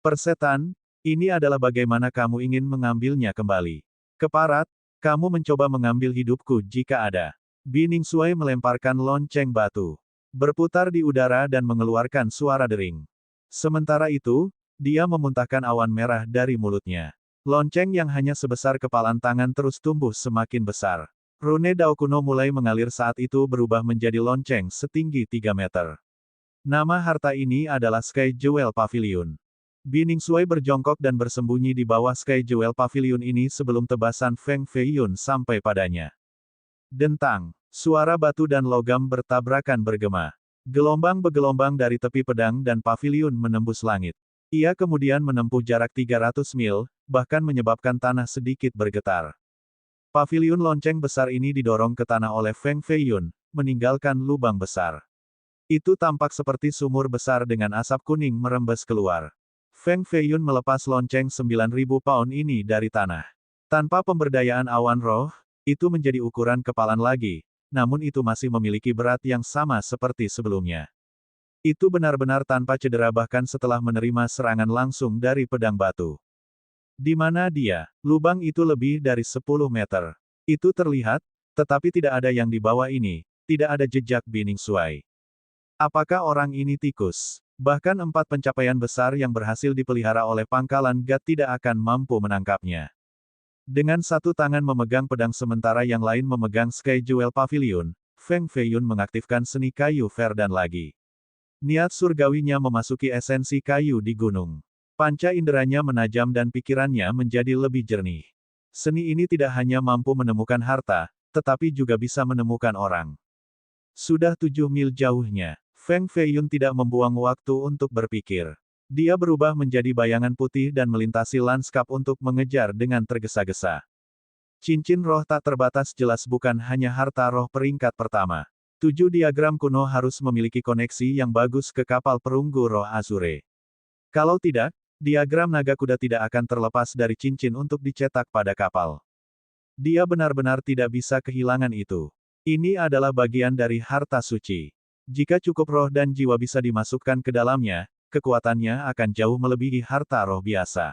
Persetan, Ini adalah bagaimana kamu ingin mengambilnya kembali. Keparat, kamu mencoba mengambil hidupku jika ada. Bi Ningsuai melemparkan lonceng batu. Berputar di udara dan mengeluarkan suara dering. Sementara itu, dia memuntahkan awan merah dari mulutnya. Lonceng yang hanya sebesar kepalan tangan terus tumbuh semakin besar. Rune Dao kuno mulai mengalir saat itu berubah menjadi lonceng setinggi 3 meter. Nama harta ini adalah Sky Jewel Pavilion. Bi Ningsuai berjongkok dan bersembunyi di bawah Sky Jewel Pavilion ini sebelum tebasan Feng Feiyun sampai padanya. Dentang, suara batu dan logam bertabrakan bergema. Gelombang bergelombang dari tepi pedang dan paviliun menembus langit. Ia kemudian menempuh jarak 300 mil, bahkan menyebabkan tanah sedikit bergetar. Paviliun lonceng besar ini didorong ke tanah oleh Feng Feiyun, meninggalkan lubang besar. Itu tampak seperti sumur besar dengan asap kuning merembes keluar. Feng Feiyun melepas lonceng 9.000 pound ini dari tanah. Tanpa pemberdayaan awan roh, itu menjadi ukuran kepalan lagi, namun itu masih memiliki berat yang sama seperti sebelumnya. Itu benar-benar tanpa cedera bahkan setelah menerima serangan langsung dari pedang batu. Di mana dia? Lubang itu lebih dari 10 meter. Itu terlihat, tetapi tidak ada yang di bawah ini, tidak ada jejak Bi Ningsuai. Apakah orang ini tikus? Bahkan 4 pencapaian besar yang berhasil dipelihara oleh pangkalan God tidak akan mampu menangkapnya. Dengan satu tangan memegang pedang sementara yang lain memegang Sky Jewel Pavilion, Feng Feiyun mengaktifkan seni kayu Verdan lagi. Niat surgawinya memasuki esensi kayu di gunung. Panca inderanya menajam dan pikirannya menjadi lebih jernih. Seni ini tidak hanya mampu menemukan harta, tetapi juga bisa menemukan orang. Sudah 7 mil jauhnya, Feng Feiyun tidak membuang waktu untuk berpikir. Dia berubah menjadi bayangan putih dan melintasi lanskap untuk mengejar dengan tergesa-gesa. Cincin roh tak terbatas jelas bukan hanya harta roh peringkat pertama. 7 diagram kuno harus memiliki koneksi yang bagus ke kapal perunggu roh Azure. Kalau tidak, diagram naga kuda tidak akan terlepas dari cincin untuk dicetak pada kapal. Dia benar-benar tidak bisa kehilangan itu. Ini adalah bagian dari harta suci. Jika cukup roh dan jiwa bisa dimasukkan ke dalamnya, kekuatannya akan jauh melebihi harta roh biasa.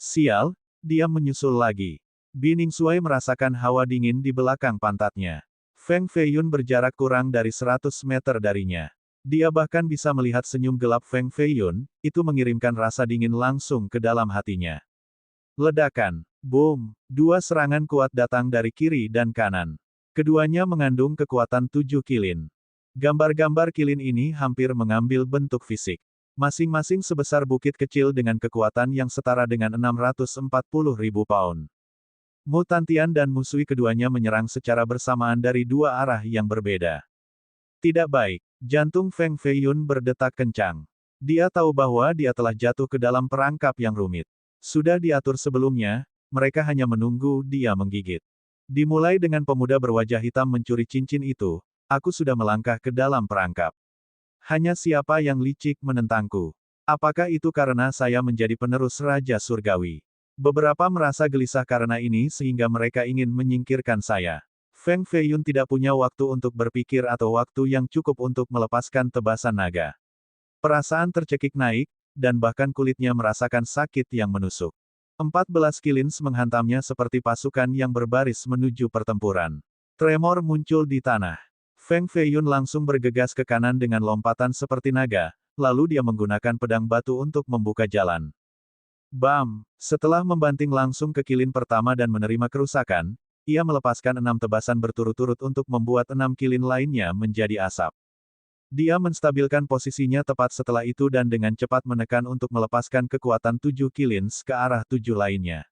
Sial, dia menyusul lagi. Bi Ningsuai merasakan hawa dingin di belakang pantatnya. Feng Feiyun berjarak kurang dari 100 meter darinya. Dia bahkan bisa melihat senyum gelap Feng Feiyun, itu mengirimkan rasa dingin langsung ke dalam hatinya. Ledakan. Boom. 2 serangan kuat datang dari kiri dan kanan. Keduanya mengandung kekuatan 7 kilin. Gambar-gambar kilin ini hampir mengambil bentuk fisik. Masing-masing sebesar bukit kecil dengan kekuatan yang setara dengan 640.000 pound. Mutantian dan Musui keduanya menyerang secara bersamaan dari 2 arah yang berbeda. Tidak baik. Jantung Feng Feiyun berdetak kencang. Dia tahu bahwa dia telah jatuh ke dalam perangkap yang rumit. Sudah diatur sebelumnya, mereka hanya menunggu dia menggigit. Dimulai dengan pemuda berwajah hitam mencuri cincin itu, aku sudah melangkah ke dalam perangkap. Hanya siapa yang licik menentangku? Apakah itu karena saya menjadi penerus Raja Surgawi? Beberapa merasa gelisah karena ini sehingga mereka ingin menyingkirkan saya. Feng Feiyun tidak punya waktu untuk berpikir atau waktu yang cukup untuk melepaskan tebasan naga. Perasaan tercekik naik, dan bahkan kulitnya merasakan sakit yang menusuk. 14 kilins menghantamnya seperti pasukan yang berbaris menuju pertempuran. Tremor muncul di tanah. Feng Feiyun langsung bergegas ke kanan dengan lompatan seperti naga, lalu dia menggunakan pedang batu untuk membuka jalan. Bam! Setelah membanting langsung ke kilin pertama dan menerima kerusakan, ia melepaskan 6 tebasan berturut-turut untuk membuat 6 kilin lainnya menjadi asap. Dia menstabilkan posisinya tepat setelah itu dan dengan cepat menekan untuk melepaskan kekuatan 7 kilins ke arah 7 lainnya.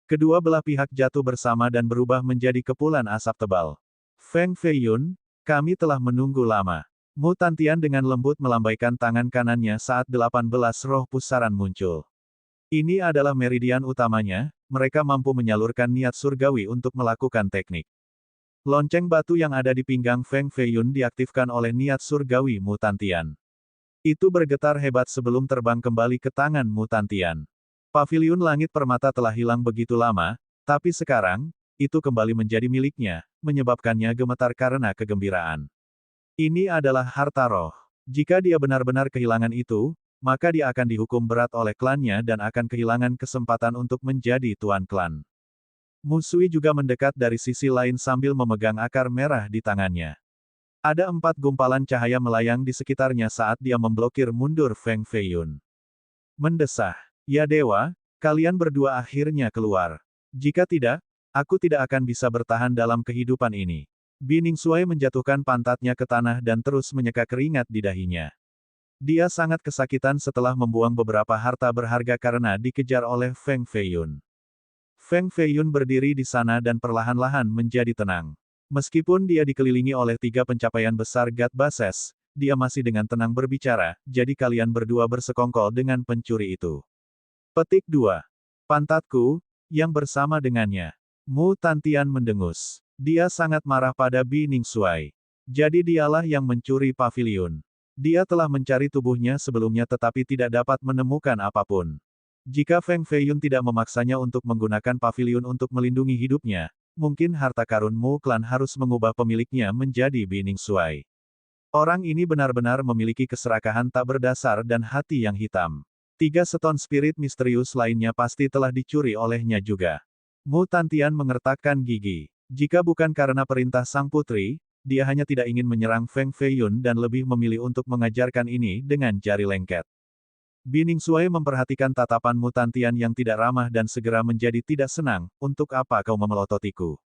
Kedua belah pihak jatuh bersama dan berubah menjadi kepulan asap tebal. Feng Feiyun, kami telah menunggu lama. Mutantian dengan lembut melambaikan tangan kanannya saat 18 roh pusaran muncul. Ini adalah meridian utamanya, mereka mampu menyalurkan niat surgawi untuk melakukan teknik. Lonceng batu yang ada di pinggang Feng Feiyun diaktifkan oleh niat surgawi Mutantian. Itu bergetar hebat sebelum terbang kembali ke tangan Mutantian. Paviliun langit permata telah hilang begitu lama, tapi sekarang, itu kembali menjadi miliknya, menyebabkannya gemetar karena kegembiraan. Ini adalah harta roh. Jika dia benar-benar kehilangan itu, maka dia akan dihukum berat oleh klannya dan akan kehilangan kesempatan untuk menjadi tuan klan. Musui juga mendekat dari sisi lain sambil memegang akar merah di tangannya. Ada 4 gumpalan cahaya melayang di sekitarnya saat dia memblokir mundur Feng Feiyun. Mendesah, "Ya dewa, kalian berdua akhirnya keluar. Jika tidak, aku tidak akan bisa bertahan dalam kehidupan ini." Bi Ningsuai menjatuhkan pantatnya ke tanah dan terus menyeka keringat di dahinya. Dia sangat kesakitan setelah membuang beberapa harta berharga karena dikejar oleh Feng Feiyun. Feng Feiyun berdiri di sana dan perlahan-lahan menjadi tenang. Meskipun dia dikelilingi oleh 3 pencapaian besar God Bosses, dia masih dengan tenang berbicara, "Jadi kalian berdua bersekongkol dengan pencuri itu." Petik 2. Pantatku, yang bersama dengannya. Mu Tantian mendengus. Dia sangat marah pada Bi Ningsuai. Jadi dialah yang mencuri paviliun. Dia telah mencari tubuhnya sebelumnya tetapi tidak dapat menemukan apapun. Jika Feng Feiyun tidak memaksanya untuk menggunakan paviliun untuk melindungi hidupnya, mungkin harta karun Mu Klan harus mengubah pemiliknya menjadi Bi Ningsuai. Orang ini benar-benar memiliki keserakahan tak berdasar dan hati yang hitam. 3 seton spirit misterius lainnya pasti telah dicuri olehnya juga. Mu Tantian mengertakkan gigi. Jika bukan karena perintah sang putri, dia hanya tidak ingin menyerang Feng Feiyun dan lebih memilih untuk mengajarkan ini dengan jari lengket. Bi Ningsuai memperhatikan tatapan Mu Tantian yang tidak ramah dan segera menjadi tidak senang. "Untuk apa kau memelototiku?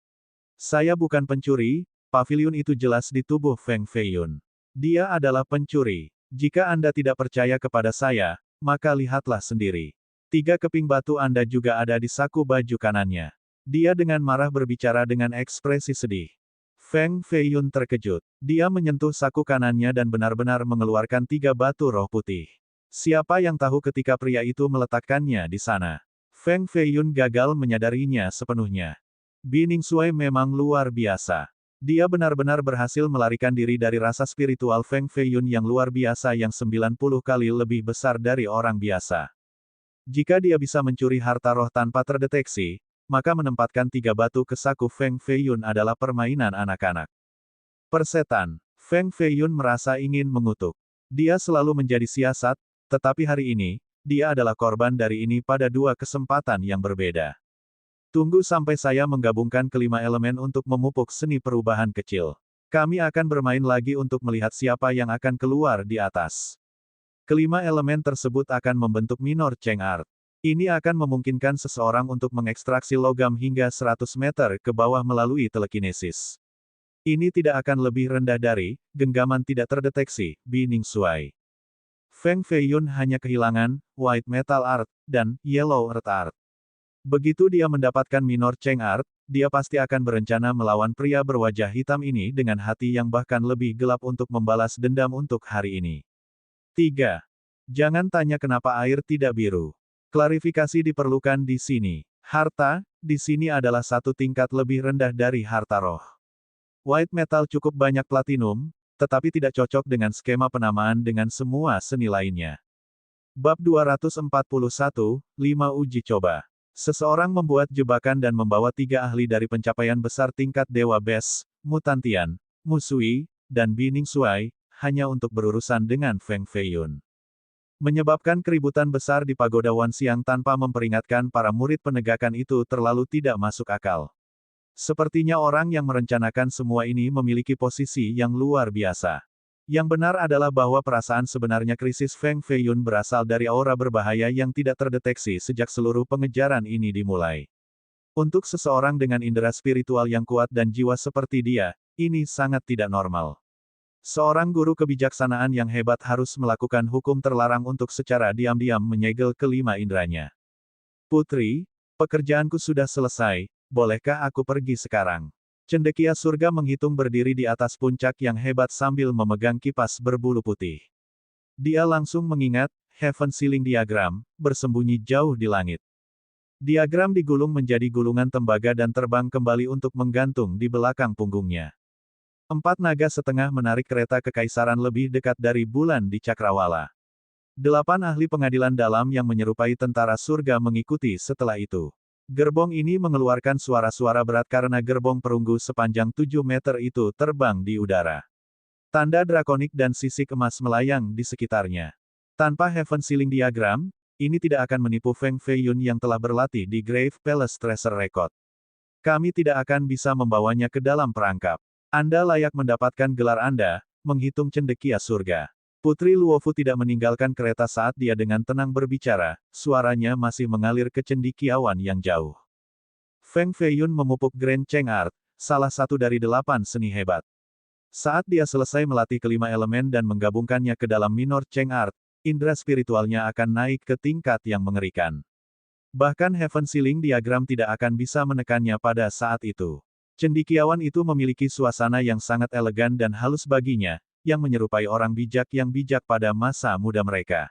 Saya bukan pencuri, paviliun itu jelas di tubuh Feng Feiyun. Dia adalah pencuri. Jika Anda tidak percaya kepada saya, maka lihatlah sendiri. 3 keping batu Anda juga ada di saku baju kanannya." Dia dengan marah berbicara dengan ekspresi sedih. Feng Feiyun terkejut. Dia menyentuh saku kanannya dan benar-benar mengeluarkan 3 batu roh putih. Siapa yang tahu ketika pria itu meletakkannya di sana? Feng Feiyun gagal menyadarinya sepenuhnya. Bi Ningsuai memang luar biasa. Dia benar-benar berhasil melarikan diri dari rasa spiritual Feng Feiyun yang luar biasa yang 90 kali lebih besar dari orang biasa. Jika dia bisa mencuri harta roh tanpa terdeteksi, maka menempatkan 3 batu ke saku Feng Feiyun adalah permainan anak-anak. Persetan. Feng Feiyun merasa ingin mengutuk. Dia selalu menjadi siasat, tetapi hari ini, dia adalah korban dari ini pada 2 kesempatan yang berbeda. Tunggu sampai saya menggabungkan kelima elemen untuk memupuk seni perubahan kecil. Kami akan bermain lagi untuk melihat siapa yang akan keluar di atas. Kelima elemen tersebut akan membentuk minor Cheng Art. Ini akan memungkinkan seseorang untuk mengekstraksi logam hingga 100 meter ke bawah melalui telekinesis. Ini tidak akan lebih rendah dari genggaman tidak terdeteksi, Bi Ningsuai. Feng Feiyun hanya kehilangan White Metal Art dan Yellow Earth Art. Begitu dia mendapatkan minor Cheng Art, dia pasti akan berencana melawan pria berwajah hitam ini dengan hati yang bahkan lebih gelap untuk membalas dendam untuk hari ini. 3. Jangan tanya kenapa air tidak biru. Klarifikasi diperlukan di sini. Harta, di sini adalah 1 tingkat lebih rendah dari harta roh. White metal cukup banyak platinum, tetapi tidak cocok dengan skema penamaan dengan semua seni lainnya. Bab 241, 5 uji coba. Seseorang membuat jebakan dan membawa 3 ahli dari pencapaian besar tingkat Dewa Bes, Mu Tantian, Musui, dan Bi Ningsuai, hanya untuk berurusan dengan Feng Feiyun. Menyebabkan keributan besar di Pagoda Wanxiang tanpa memperingatkan para murid penegakan itu terlalu tidak masuk akal. Sepertinya orang yang merencanakan semua ini memiliki posisi yang luar biasa. Yang benar adalah bahwa perasaan sebenarnya krisis Feng Feiyun berasal dari aura berbahaya yang tidak terdeteksi sejak seluruh pengejaran ini dimulai. Untuk seseorang dengan indera spiritual yang kuat dan jiwa seperti dia, ini sangat tidak normal. Seorang guru kebijaksanaan yang hebat harus melakukan hukum terlarang untuk secara diam-diam menyegel kelima inderanya. "Putri, pekerjaanku sudah selesai. Bolehkah aku pergi sekarang?" Cendekia surga menghitung berdiri di atas puncak yang hebat sambil memegang kipas berbulu putih. Dia langsung mengingat Heaven Ceiling Diagram, bersembunyi jauh di langit. Diagram digulung menjadi gulungan tembaga dan terbang kembali untuk menggantung di belakang punggungnya. 4 naga setengah menarik kereta kekaisaran lebih dekat dari bulan di Cakrawala. 8 ahli pengadilan dalam yang menyerupai tentara surga mengikuti setelah itu. Gerbong ini mengeluarkan suara-suara berat karena gerbong perunggu sepanjang 7 meter itu terbang di udara. Tanda drakonik dan sisik emas melayang di sekitarnya. Tanpa Heaven Sealing Diagram, ini tidak akan menipu Feng Feiyun yang telah berlatih di Grave Palace Treasure Record. Kami tidak akan bisa membawanya ke dalam perangkap. Anda layak mendapatkan gelar Anda, menghitung cendekia surga. Putri Luofu tidak meninggalkan kereta saat dia dengan tenang berbicara, suaranya masih mengalir ke cendekiawan yang jauh. Feng Feiyun memupuk Grand Cheng Art, salah satu dari 8 seni hebat. Saat dia selesai melatih kelima elemen dan menggabungkannya ke dalam Minor Cheng Art, indera spiritualnya akan naik ke tingkat yang mengerikan. Bahkan Heaven Sealing Diagram tidak akan bisa menekannya pada saat itu. Cendekiawan itu memiliki suasana yang sangat elegan dan halus baginya, yang menyerupai orang bijak yang bijak pada masa muda mereka.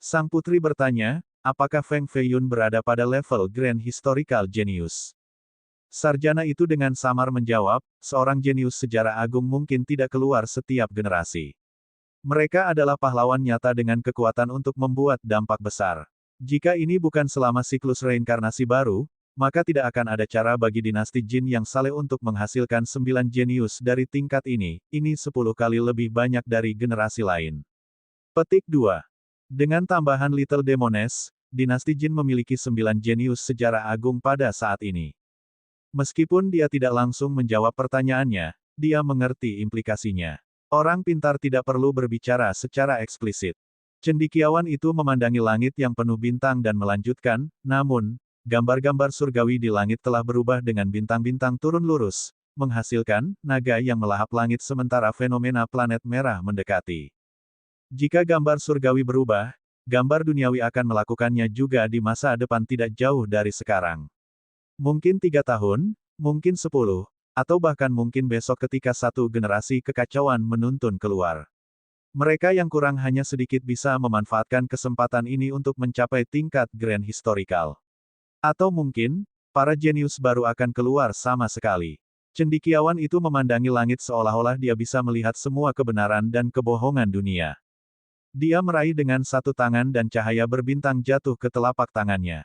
Sang putri bertanya, apakah Feng Feiyun berada pada level Grand Historical Genius? Sarjana itu dengan samar menjawab, seorang jenius sejarah agung mungkin tidak keluar setiap generasi. Mereka adalah pahlawan nyata dengan kekuatan untuk membuat dampak besar. Jika ini bukan selama siklus reinkarnasi baru, maka tidak akan ada cara bagi dinasti Jin yang saleh untuk menghasilkan 9 jenius dari tingkat ini 10 kali lebih banyak dari generasi lain. Petik 2. Dengan tambahan Little Demoness, dinasti Jin memiliki 9 jenius sejarah agung pada saat ini. Meskipun dia tidak langsung menjawab pertanyaannya, dia mengerti implikasinya. Orang pintar tidak perlu berbicara secara eksplisit. Cendekiawan itu memandangi langit yang penuh bintang dan melanjutkan, namun, gambar-gambar surgawi di langit telah berubah dengan bintang-bintang turun lurus, menghasilkan naga yang melahap langit sementara fenomena planet merah mendekati. Jika gambar surgawi berubah, gambar duniawi akan melakukannya juga di masa depan tidak jauh dari sekarang. Mungkin 3 tahun, mungkin 10, atau bahkan mungkin besok ketika satu generasi kekacauan menuntun keluar. Mereka yang kurang hanya sedikit bisa memanfaatkan kesempatan ini untuk mencapai tingkat Grand Historical. Atau mungkin, para jenius baru akan keluar sama sekali. Cendekiawan itu memandangi langit seolah-olah dia bisa melihat semua kebenaran dan kebohongan dunia. Dia meraih dengan satu tangan dan cahaya berbintang jatuh ke telapak tangannya.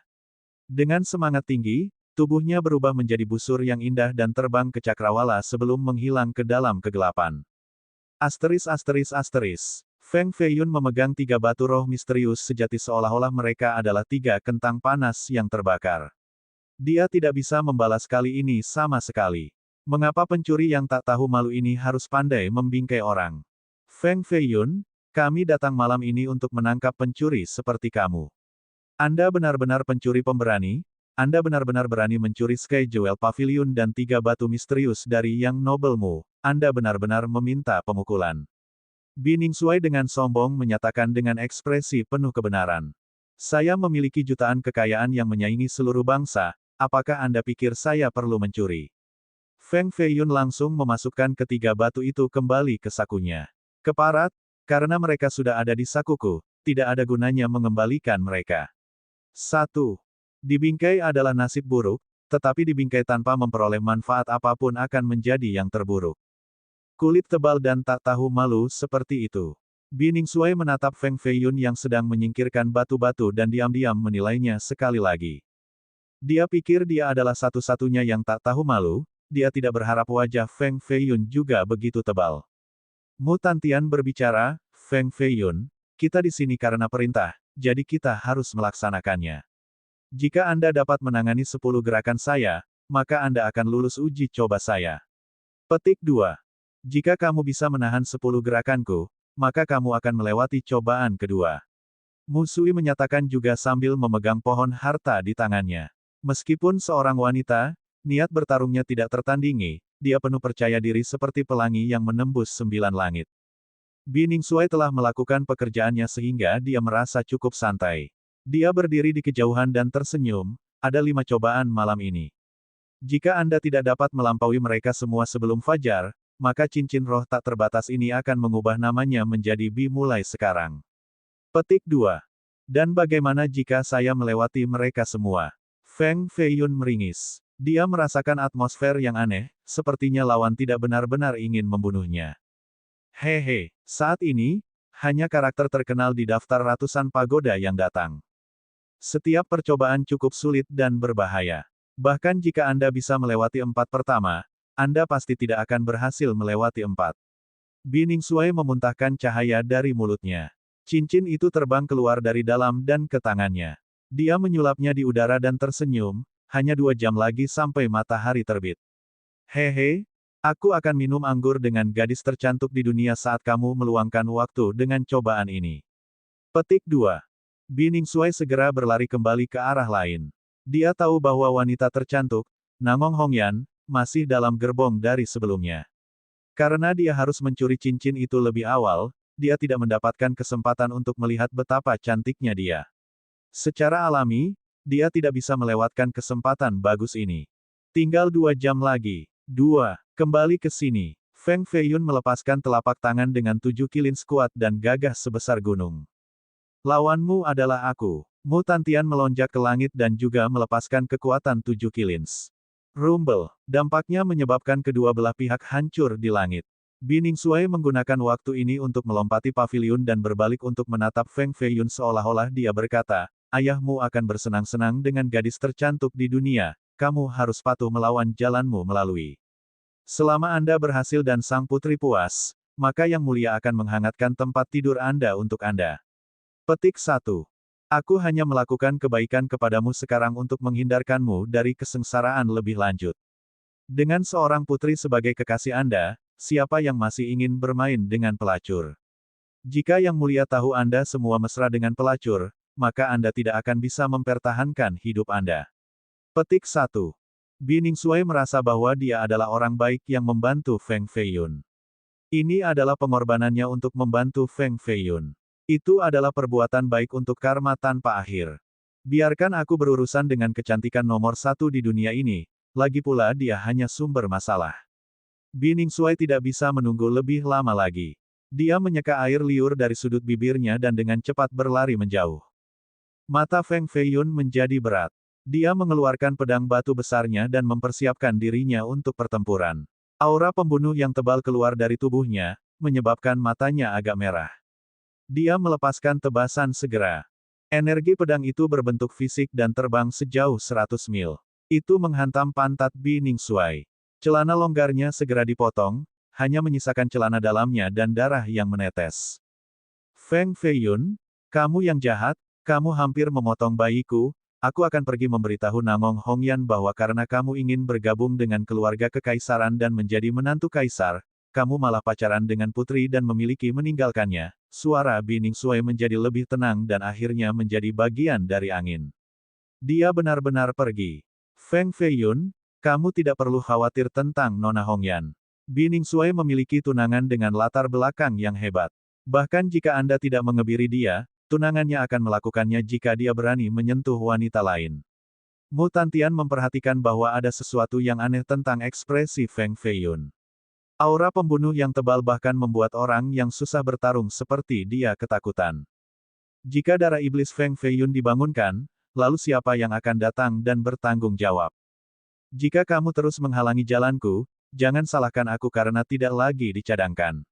Dengan semangat tinggi, tubuhnya berubah menjadi busur yang indah dan terbang ke cakrawala sebelum menghilang ke dalam kegelapan. Feng Feiyun memegang 3 batu roh misterius sejati seolah-olah mereka adalah 3 kentang panas yang terbakar. Dia tidak bisa membalas kali ini sama sekali. Mengapa pencuri yang tak tahu malu ini harus pandai membingkai orang? Feng Feiyun, kami datang malam ini untuk menangkap pencuri seperti kamu. Anda benar-benar pencuri pemberani, Anda benar-benar berani mencuri Sky Jewel Pavilion dan 3 batu misterius dari Yang Nobelmu, Anda benar-benar meminta pemukulan. Biningsuai dengan sombong menyatakan dengan ekspresi penuh kebenaran. Saya memiliki jutaan kekayaan yang menyaingi seluruh bangsa, apakah Anda pikir saya perlu mencuri? Feng Feiyun langsung memasukkan ketiga batu itu kembali ke sakunya. Keparat, karena mereka sudah ada di sakuku, tidak ada gunanya mengembalikan mereka. 1. Dibingkai adalah nasib buruk, tetapi dibingkai tanpa memperoleh manfaat apapun akan menjadi yang terburuk. Kulit tebal dan tak tahu malu seperti itu. Biningsuai menatap Feng Feiyun yang sedang menyingkirkan batu-batu dan diam-diam menilainya sekali lagi. Dia pikir dia adalah satu-satunya yang tak tahu malu, dia tidak berharap wajah Feng Feiyun juga begitu tebal. Mu Tantian berbicara, Feng Feiyun, kita di sini karena perintah, jadi kita harus melaksanakannya. Jika Anda dapat menangani 10 gerakan saya, maka Anda akan lulus uji coba saya. Petik 2. Jika kamu bisa menahan 10 gerakanku, maka kamu akan melewati cobaan kedua. Mu Sui menyatakan juga sambil memegang pohon harta di tangannya. Meskipun seorang wanita, niat bertarungnya tidak tertandingi, dia penuh percaya diri seperti pelangi yang menembus 9 langit. Biningsuai telah melakukan pekerjaannya sehingga dia merasa cukup santai. Dia berdiri di kejauhan dan tersenyum, ada 5 cobaan malam ini. Jika Anda tidak dapat melampaui mereka semua sebelum fajar, maka cincin roh tak terbatas ini akan mengubah namanya menjadi Bi mulai sekarang. Petik 2. Dan bagaimana jika saya melewati mereka semua? Feng Feiyun meringis. Dia merasakan atmosfer yang aneh, sepertinya lawan tidak benar-benar ingin membunuhnya. Hehe, saat ini, hanya karakter terkenal di daftar ratusan pagoda yang datang. Setiap percobaan cukup sulit dan berbahaya. Bahkan jika Anda bisa melewati 4 pertama, Anda pasti tidak akan berhasil melewati 4. Biningsuai memuntahkan cahaya dari mulutnya. Cincin itu terbang keluar dari dalam dan ke tangannya. Dia menyulapnya di udara dan tersenyum, hanya 2 jam lagi sampai matahari terbit. Hehe, aku akan minum anggur dengan gadis tercantik di dunia saat kamu meluangkan waktu dengan cobaan ini. Petik 2. Bining Suai segera berlari kembali ke arah lain. Dia tahu bahwa wanita tercantik, Nangong Hongyan, masih dalam gerbong dari sebelumnya. Karena dia harus mencuri cincin itu lebih awal, dia tidak mendapatkan kesempatan untuk melihat betapa cantiknya dia. Secara alami, dia tidak bisa melewatkan kesempatan bagus ini. Tinggal 2 jam lagi. 2. Kembali ke sini. Feng Feiyun melepaskan telapak tangan dengan 7 kilin kuat dan gagah sebesar gunung. Lawanmu adalah aku. Mu Tantian melonjak ke langit dan juga melepaskan kekuatan 7 kilins. Rumble, dampaknya menyebabkan kedua belah pihak hancur di langit. Bining Suai menggunakan waktu ini untuk melompati paviliun dan berbalik untuk menatap Feng Feiyun seolah-olah dia berkata, ayahmu akan bersenang-senang dengan gadis tercantik di dunia, kamu harus patuh melawan jalanmu melalui. Selama Anda berhasil dan sang putri puas, maka Yang Mulia akan menghangatkan tempat tidur Anda untuk Anda. Petik 1. Aku hanya melakukan kebaikan kepadamu sekarang untuk menghindarkanmu dari kesengsaraan lebih lanjut. Dengan seorang putri sebagai kekasih Anda, siapa yang masih ingin bermain dengan pelacur? Jika Yang Mulia tahu Anda semua mesra dengan pelacur, maka Anda tidak akan bisa mempertahankan hidup Anda. Petik 1. Bining Suai merasa bahwa dia adalah orang baik yang membantu Feng Feiyun. Ini adalah pengorbanannya untuk membantu Feng Feiyun. Itu adalah perbuatan baik untuk karma tanpa akhir. Biarkan aku berurusan dengan kecantikan nomor 1 di dunia ini, lagi pula dia hanya sumber masalah. Bining Suai tidak bisa menunggu lebih lama lagi. Dia menyeka air liur dari sudut bibirnya dan dengan cepat berlari menjauh. Mata Feng Feiyun menjadi berat. Dia mengeluarkan pedang batu besarnya dan mempersiapkan dirinya untuk pertempuran. Aura pembunuh yang tebal keluar dari tubuhnya, menyebabkan matanya agak merah. Dia melepaskan tebasan segera. Energi pedang itu berbentuk fisik dan terbang sejauh 100 mil. Itu menghantam pantat Bining Suai. Celana longgarnya segera dipotong, hanya menyisakan celana dalamnya dan darah yang menetes. Feng Feiyun, kamu yang jahat, kamu hampir memotong bayiku, aku akan pergi memberitahu Nangong Hongyan bahwa karena kamu ingin bergabung dengan keluarga kekaisaran dan menjadi menantu kaisar, kamu malah pacaran dengan putri dan memiliki meninggalkannya. Suara Bining Suai menjadi lebih tenang dan akhirnya menjadi bagian dari angin. Dia benar-benar pergi. Feng Feiyun, kamu tidak perlu khawatir tentang Nona Hongyan. Bining Suai memiliki tunangan dengan latar belakang yang hebat. Bahkan jika Anda tidak mengebiri dia, tunangannya akan melakukannya jika dia berani menyentuh wanita lain. Mu Tantian memperhatikan bahwa ada sesuatu yang aneh tentang ekspresi Feng Feiyun. Aura pembunuh yang tebal bahkan membuat orang yang susah bertarung seperti dia ketakutan. Jika darah iblis Feng Feiyun dibangunkan, lalu siapa yang akan datang dan bertanggung jawab? Jika kamu terus menghalangi jalanku, jangan salahkan aku karena tidak lagi dicadangkan.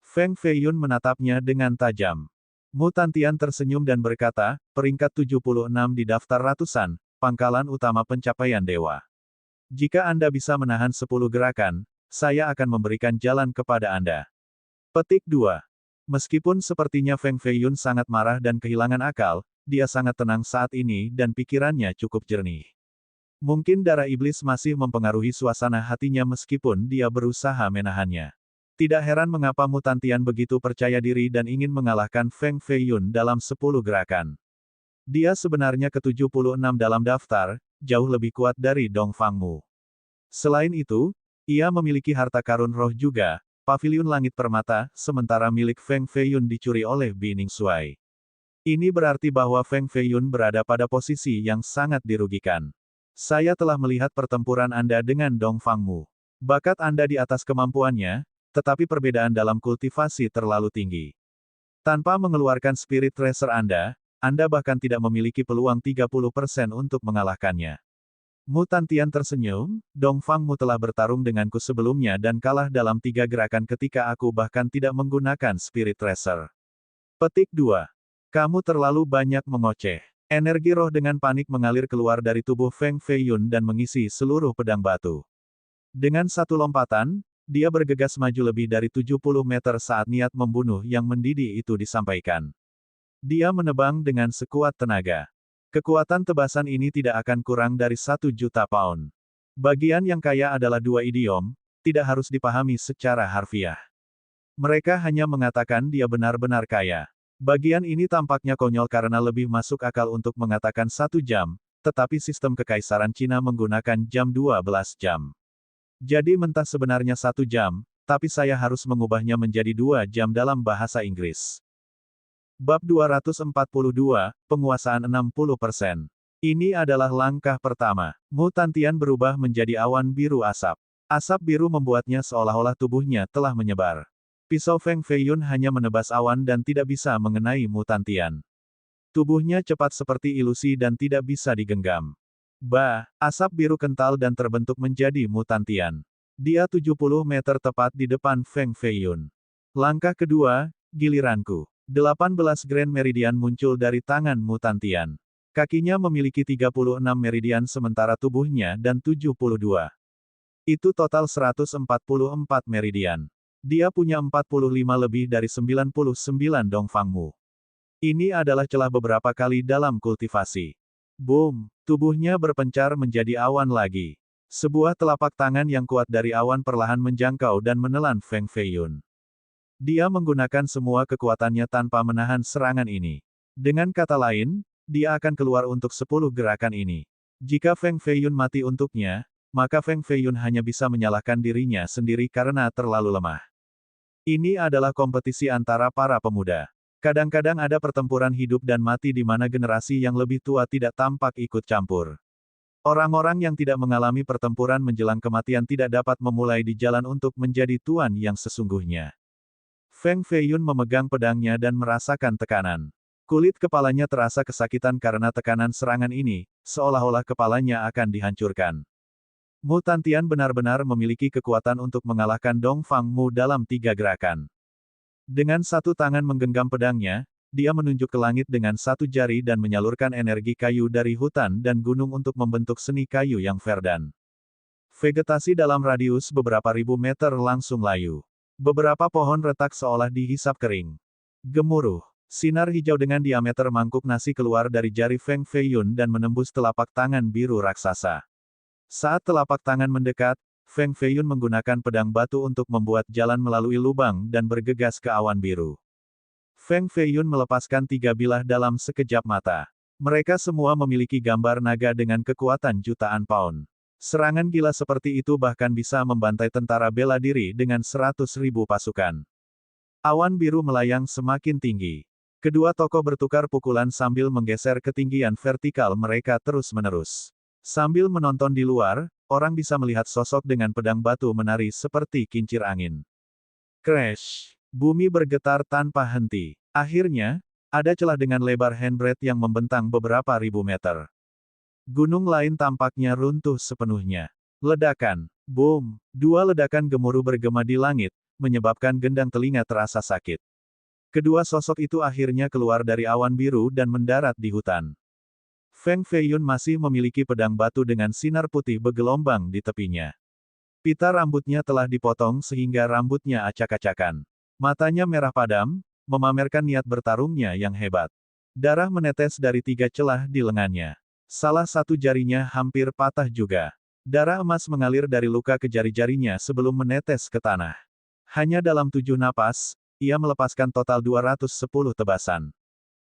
Feng Feiyun menatapnya dengan tajam. Mu Tantian tersenyum dan berkata, peringkat 76 di daftar ratusan, pangkalan utama pencapaian dewa. Jika Anda bisa menahan 10 gerakan, saya akan memberikan jalan kepada Anda. Petik 2. Meskipun sepertinya Feng Feiyun sangat marah dan kehilangan akal, dia sangat tenang saat ini dan pikirannya cukup jernih. Mungkin darah iblis masih mempengaruhi suasana hatinya meskipun dia berusaha menahannya. Tidak heran mengapa Mu Tantian begitu percaya diri dan ingin mengalahkan Feng Feiyun dalam 10 gerakan. Dia sebenarnya ke-76 dalam daftar, jauh lebih kuat dari Dong Fangmu. Selain itu, ia memiliki harta karun roh juga, paviliun langit permata, sementara milik Feng Feiyun dicuri oleh Bining Suai. Ini berarti bahwa Feng Feiyun berada pada posisi yang sangat dirugikan. Saya telah melihat pertempuran Anda dengan Dong Fangmu. Bakat Anda di atas kemampuannya, tetapi perbedaan dalam kultivasi terlalu tinggi. Tanpa mengeluarkan spirit tracer Anda bahkan tidak memiliki peluang 30% untuk mengalahkannya. Mu Tantian tersenyum, Dong Fangmu telah bertarung denganku sebelumnya dan kalah dalam 3 gerakan ketika aku bahkan tidak menggunakan Spirit Tracer. Petik 2. Kamu terlalu banyak mengoceh. Energi roh dengan panik mengalir keluar dari tubuh Feng Feiyun dan mengisi seluruh pedang batu. Dengan satu lompatan, dia bergegas maju lebih dari 70 meter saat niat membunuh yang mendidih itu disampaikan. Dia menebang dengan sekuat tenaga. Kekuatan tebasan ini tidak akan kurang dari 1 juta pound. Bagian yang kaya adalah dua idiom, tidak harus dipahami secara harfiah. Mereka hanya mengatakan dia benar-benar kaya. Bagian ini tampaknya konyol karena lebih masuk akal untuk mengatakan 1 jam, tetapi sistem kekaisaran Cina menggunakan jam 12 jam. Jadi mentah sebenarnya 1 jam, tapi saya harus mengubahnya menjadi 2 jam dalam bahasa Inggris. Bab 242, Penguasaan 60%. Ini adalah langkah pertama. Mu Tantian berubah menjadi awan biru asap. Asap biru membuatnya seolah-olah tubuhnya telah menyebar. Pisau Feng Feiyun hanya menebas awan dan tidak bisa mengenai Mu Tantian. Tubuhnya cepat seperti ilusi dan tidak bisa digenggam. Asap biru kental dan terbentuk menjadi Mu Tantian. Dia 70 meter tepat di depan Feng Feiyun. Langkah kedua, giliranku. 18 Grand Meridian muncul dari tangan Mu Tantian. Kakinya memiliki 36 meridian sementara tubuhnya dan 72. Itu total 144 meridian. Dia punya 45 lebih dari 99 Dongfang Mu. Ini adalah celah beberapa kali dalam kultivasi. Boom! Tubuhnya berpencar menjadi awan lagi. Sebuah telapak tangan yang kuat dari awan perlahan menjangkau dan menelan Feng Feiyun. Dia menggunakan semua kekuatannya tanpa menahan serangan ini. Dengan kata lain, dia akan keluar untuk 10 gerakan ini. Jika Feng Feiyun mati untuknya, maka Feng Feiyun hanya bisa menyalahkan dirinya sendiri karena terlalu lemah. Ini adalah kompetisi antara para pemuda. Kadang-kadang ada pertempuran hidup dan mati di mana generasi yang lebih tua tidak tampak ikut campur. Orang-orang yang tidak mengalami pertempuran menjelang kematian tidak dapat memulai di jalan untuk menjadi tuan yang sesungguhnya. Feng Feiyun memegang pedangnya dan merasakan tekanan. Kulit kepalanya terasa kesakitan karena tekanan serangan ini, seolah-olah kepalanya akan dihancurkan. Mu Tantian benar-benar memiliki kekuatan untuk mengalahkan Dongfang Mu dalam 3 gerakan. Dengan satu tangan menggenggam pedangnya, dia menunjuk ke langit dengan satu jari dan menyalurkan energi kayu dari hutan dan gunung untuk membentuk seni kayu yang verdan. Vegetasi dalam radius beberapa ribu meter langsung layu. Beberapa pohon retak seolah dihisap kering. Gemuruh. Sinar hijau dengan diameter mangkuk nasi keluar dari jari Feng Feiyun dan menembus telapak tangan biru raksasa. Saat telapak tangan mendekat, Feng Feiyun menggunakan pedang batu untuk membuat jalan melalui lubang dan bergegas ke awan biru. Feng Feiyun melepaskan 3 bilah dalam sekejap mata. Mereka semua memiliki gambar naga dengan kekuatan jutaan pound. Serangan gila seperti itu bahkan bisa membantai tentara bela diri dengan 100.000 pasukan. Awan biru melayang semakin tinggi. Kedua tokoh bertukar pukulan sambil menggeser ketinggian vertikal mereka terus-menerus. Sambil menonton di luar, orang bisa melihat sosok dengan pedang batu menari seperti kincir angin. Crash! Bumi bergetar tanpa henti. Akhirnya, ada celah dengan lebar handbrake yang membentang beberapa ribu meter. Gunung lain tampaknya runtuh sepenuhnya. Ledakan. Boom. 2 ledakan gemuruh bergema di langit, menyebabkan gendang telinga terasa sakit. Kedua sosok itu akhirnya keluar dari awan biru dan mendarat di hutan. Feng Feiyun masih memiliki pedang batu dengan sinar putih bergelombang di tepinya. Pita rambutnya telah dipotong sehingga rambutnya acak-acakan. Matanya merah padam, memamerkan niat bertarungnya yang hebat. Darah menetes dari 3 celah di lengannya. Salah satu jarinya hampir patah juga. Darah emas mengalir dari luka ke jari-jarinya sebelum menetes ke tanah. Hanya dalam 7 napas, ia melepaskan total 210 tebasan.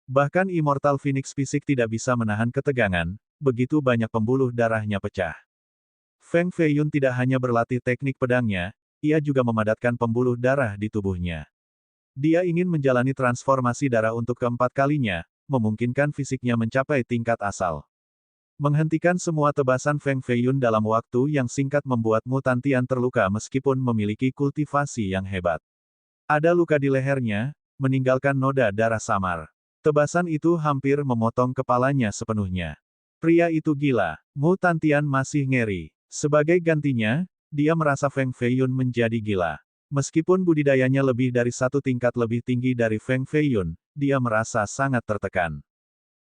Bahkan Immortal Phoenix fisik tidak bisa menahan ketegangan, begitu banyak pembuluh darahnya pecah. Feng Feiyun tidak hanya berlatih teknik pedangnya, ia juga memadatkan pembuluh darah di tubuhnya. Dia ingin menjalani transformasi darah untuk keempat kalinya, memungkinkan fisiknya mencapai tingkat asal. Menghentikan semua tebasan Feng Feiyun dalam waktu yang singkat membuat Mu Tantian terluka meskipun memiliki kultivasi yang hebat. Ada luka di lehernya, meninggalkan noda darah samar. Tebasan itu hampir memotong kepalanya sepenuhnya. Pria itu gila. Mu Tantian masih ngeri. Sebagai gantinya, dia merasa Feng Feiyun menjadi gila. Meskipun budidayanya lebih dari 1 tingkat lebih tinggi dari Feng Feiyun, dia merasa sangat tertekan.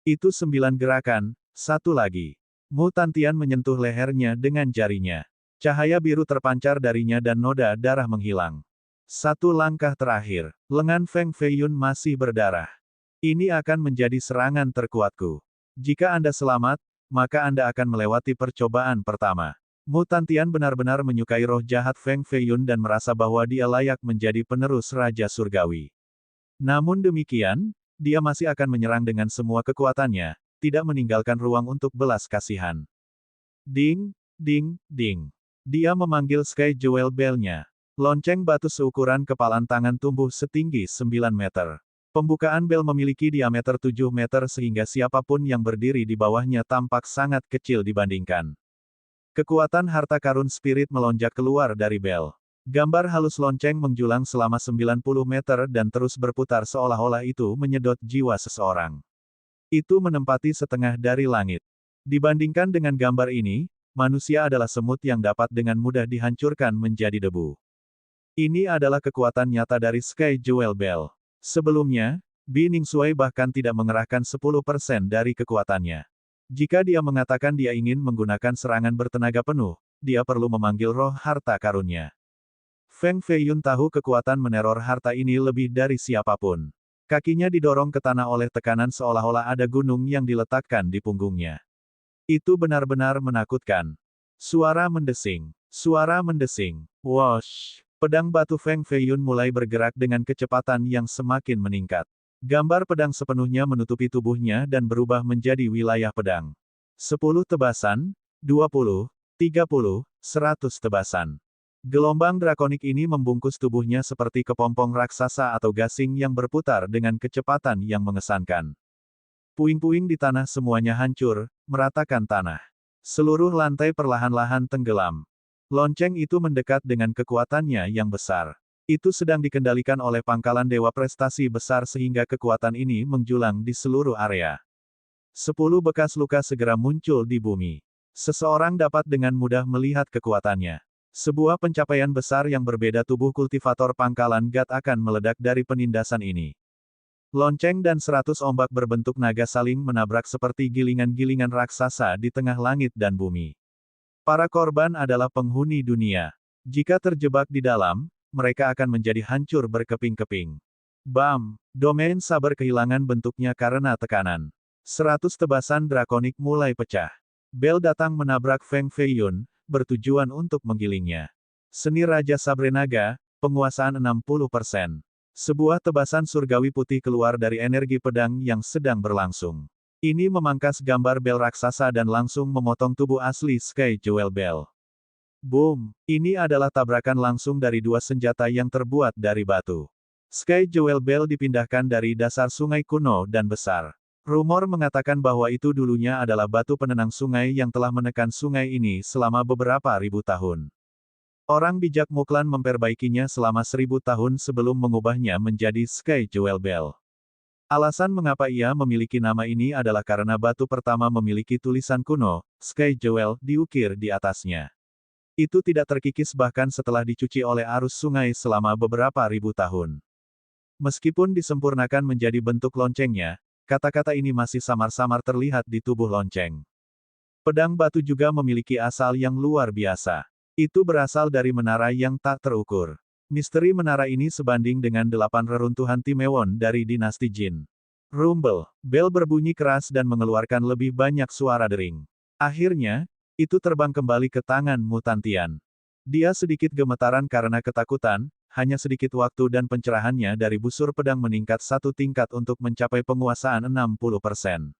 Itu 9 gerakan. Satu lagi. Mu Tantian menyentuh lehernya dengan jarinya. Cahaya biru terpancar darinya dan noda darah menghilang. 1 langkah terakhir. Lengan Feng Feiyun masih berdarah. Ini akan menjadi serangan terkuatku. Jika Anda selamat, maka Anda akan melewati percobaan pertama. Mu Tantian benar-benar menyukai roh jahat Feng Feiyun dan merasa bahwa dia layak menjadi penerus Raja Surgawi. Namun demikian, dia masih akan menyerang dengan semua kekuatannya, tidak meninggalkan ruang untuk belas kasihan. Ding, ding, ding. Dia memanggil Sky Jewel Bell-nya. Lonceng batu seukuran kepalan tangan tumbuh setinggi 9 meter. Pembukaan bel memiliki diameter 7 meter sehingga siapapun yang berdiri di bawahnya tampak sangat kecil dibandingkan. Kekuatan harta karun spirit melonjak keluar dari bel. Gambar halus lonceng menjulang selama 90 meter dan terus berputar seolah-olah itu menyedot jiwa seseorang. Itu menempati setengah dari langit. Dibandingkan dengan gambar ini, manusia adalah semut yang dapat dengan mudah dihancurkan menjadi debu. Ini adalah kekuatan nyata dari Sky Jewel Bell. Sebelumnya, Bi Ningsuai bahkan tidak mengerahkan 10% dari kekuatannya. Jika dia mengatakan dia ingin menggunakan serangan bertenaga penuh, dia perlu memanggil roh harta karunnya. Feng Feiyun tahu kekuatan meneror harta ini lebih dari siapapun. Kakinya didorong ke tanah oleh tekanan seolah-olah ada gunung yang diletakkan di punggungnya. Itu benar-benar menakutkan. Suara mendesing. Suara mendesing. Wosh! Pedang batu Feng Feiyun mulai bergerak dengan kecepatan yang semakin meningkat. Gambar pedang sepenuhnya menutupi tubuhnya dan berubah menjadi wilayah pedang. 10 tebasan, 20, 30, 100 tebasan. Gelombang drakonik ini membungkus tubuhnya seperti kepompong raksasa atau gasing yang berputar dengan kecepatan yang mengesankan. Puing-puing di tanah semuanya hancur, meratakan tanah. Seluruh lantai perlahan-lahan tenggelam. Lonceng itu mendekat dengan kekuatannya yang besar. Itu sedang dikendalikan oleh pangkalan dewa prestasi besar sehingga kekuatan ini menjulang di seluruh area. 10 bekas luka segera muncul di bumi. Seseorang dapat dengan mudah melihat kekuatannya. Sebuah pencapaian besar yang berbeda tubuh kultivator pangkalan God akan meledak dari penindasan ini. Lonceng dan 100 ombak berbentuk naga saling menabrak seperti gilingan-gilingan raksasa di tengah langit dan bumi. Para korban adalah penghuni dunia. Jika terjebak di dalam, mereka akan menjadi hancur berkeping-keping. Bam! Domain saber kehilangan bentuknya karena tekanan. 100 tebasan drakonik mulai pecah. Bel datang menabrak Feng Feiyun, bertujuan untuk menggilingnya. Seni Raja Sabre Naga, penguasaan 60%. Sebuah tebasan surgawi putih keluar dari energi pedang yang sedang berlangsung. Ini memangkas gambar bel raksasa dan langsung memotong tubuh asli Sky Jewel Bell. Boom! Ini adalah tabrakan langsung dari dua senjata yang terbuat dari batu. Sky Jewel Bell dipindahkan dari dasar sungai kuno dan besar. Rumor mengatakan bahwa itu dulunya adalah batu penenang sungai yang telah menekan sungai ini selama beberapa ribu tahun. Orang bijak Muklan memperbaikinya selama 1000 tahun sebelum mengubahnya menjadi Sky Jewel Bell. Alasan mengapa ia memiliki nama ini adalah karena batu pertama memiliki tulisan kuno, Sky Jewel, diukir di atasnya. Itu tidak terkikis bahkan setelah dicuci oleh arus sungai selama beberapa ribu tahun. Meskipun disempurnakan menjadi bentuk loncengnya, kata-kata ini masih samar-samar terlihat di tubuh lonceng. Pedang batu juga memiliki asal yang luar biasa. Itu berasal dari menara yang tak terukur. Misteri menara ini sebanding dengan 8 reruntuhan Timewon dari dinasti Jin. Rumble, bel berbunyi keras dan mengeluarkan lebih banyak suara dering. Akhirnya, itu terbang kembali ke tangan Mu Tantian. Dia sedikit gemetaran karena ketakutan, hanya sedikit waktu dan pencerahannya dari busur pedang meningkat satu tingkat untuk mencapai penguasaan 60%.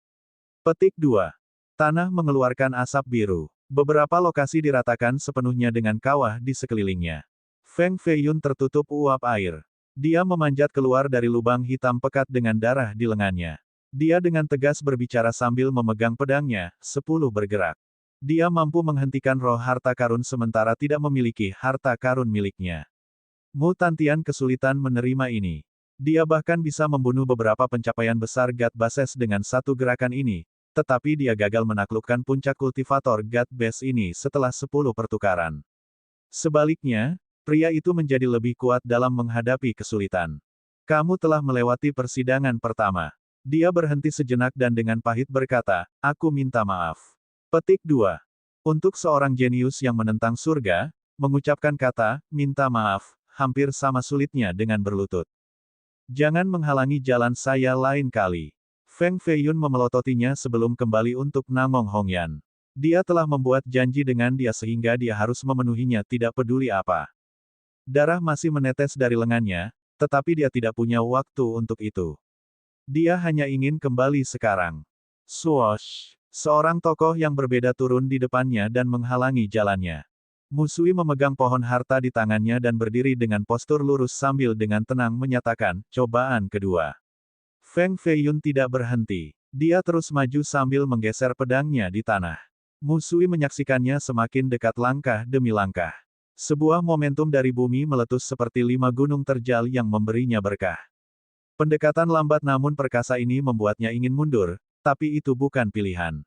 Petik 2. Tanah mengeluarkan asap biru. Beberapa lokasi diratakan sepenuhnya dengan kawah di sekelilingnya. Feng Feiyun tertutup uap air. Dia memanjat keluar dari lubang hitam pekat dengan darah di lengannya. Dia dengan tegas berbicara sambil memegang pedangnya, 10 bergerak. Dia mampu menghentikan roh harta karun sementara tidak memiliki harta karun miliknya. Mu Tantian kesulitan menerima ini. Dia bahkan bisa membunuh beberapa pencapaian besar God Bases dengan satu gerakan ini, tetapi dia gagal menaklukkan puncak kultivator God Base ini setelah 10 pertukaran. Sebaliknya, pria itu menjadi lebih kuat dalam menghadapi kesulitan. Kamu telah melewati persidangan pertama. Dia berhenti sejenak dan dengan pahit berkata, aku minta maaf. Petik 2. Untuk seorang jenius yang menentang surga, mengucapkan kata, minta maaf, hampir sama sulitnya dengan berlutut. Jangan menghalangi jalan saya lain kali. Feng Feiyun memelototinya sebelum kembali untuk Namong Hongyan. Dia telah membuat janji dengan dia sehingga dia harus memenuhinya tidak peduli apa. Darah masih menetes dari lengannya, tetapi dia tidak punya waktu untuk itu. Dia hanya ingin kembali sekarang. Swoosh! Seorang tokoh yang berbeda turun di depannya dan menghalangi jalannya. Musui memegang pohon harta di tangannya dan berdiri dengan postur lurus sambil dengan tenang menyatakan, cobaan kedua. Feng Feiyun tidak berhenti. Dia terus maju sambil menggeser pedangnya di tanah. Musui menyaksikannya semakin dekat langkah demi langkah. Sebuah momentum dari bumi meletus seperti 5 gunung terjal yang memberinya berkah. Pendekatan lambat namun perkasa ini membuatnya ingin mundur, tapi itu bukan pilihan.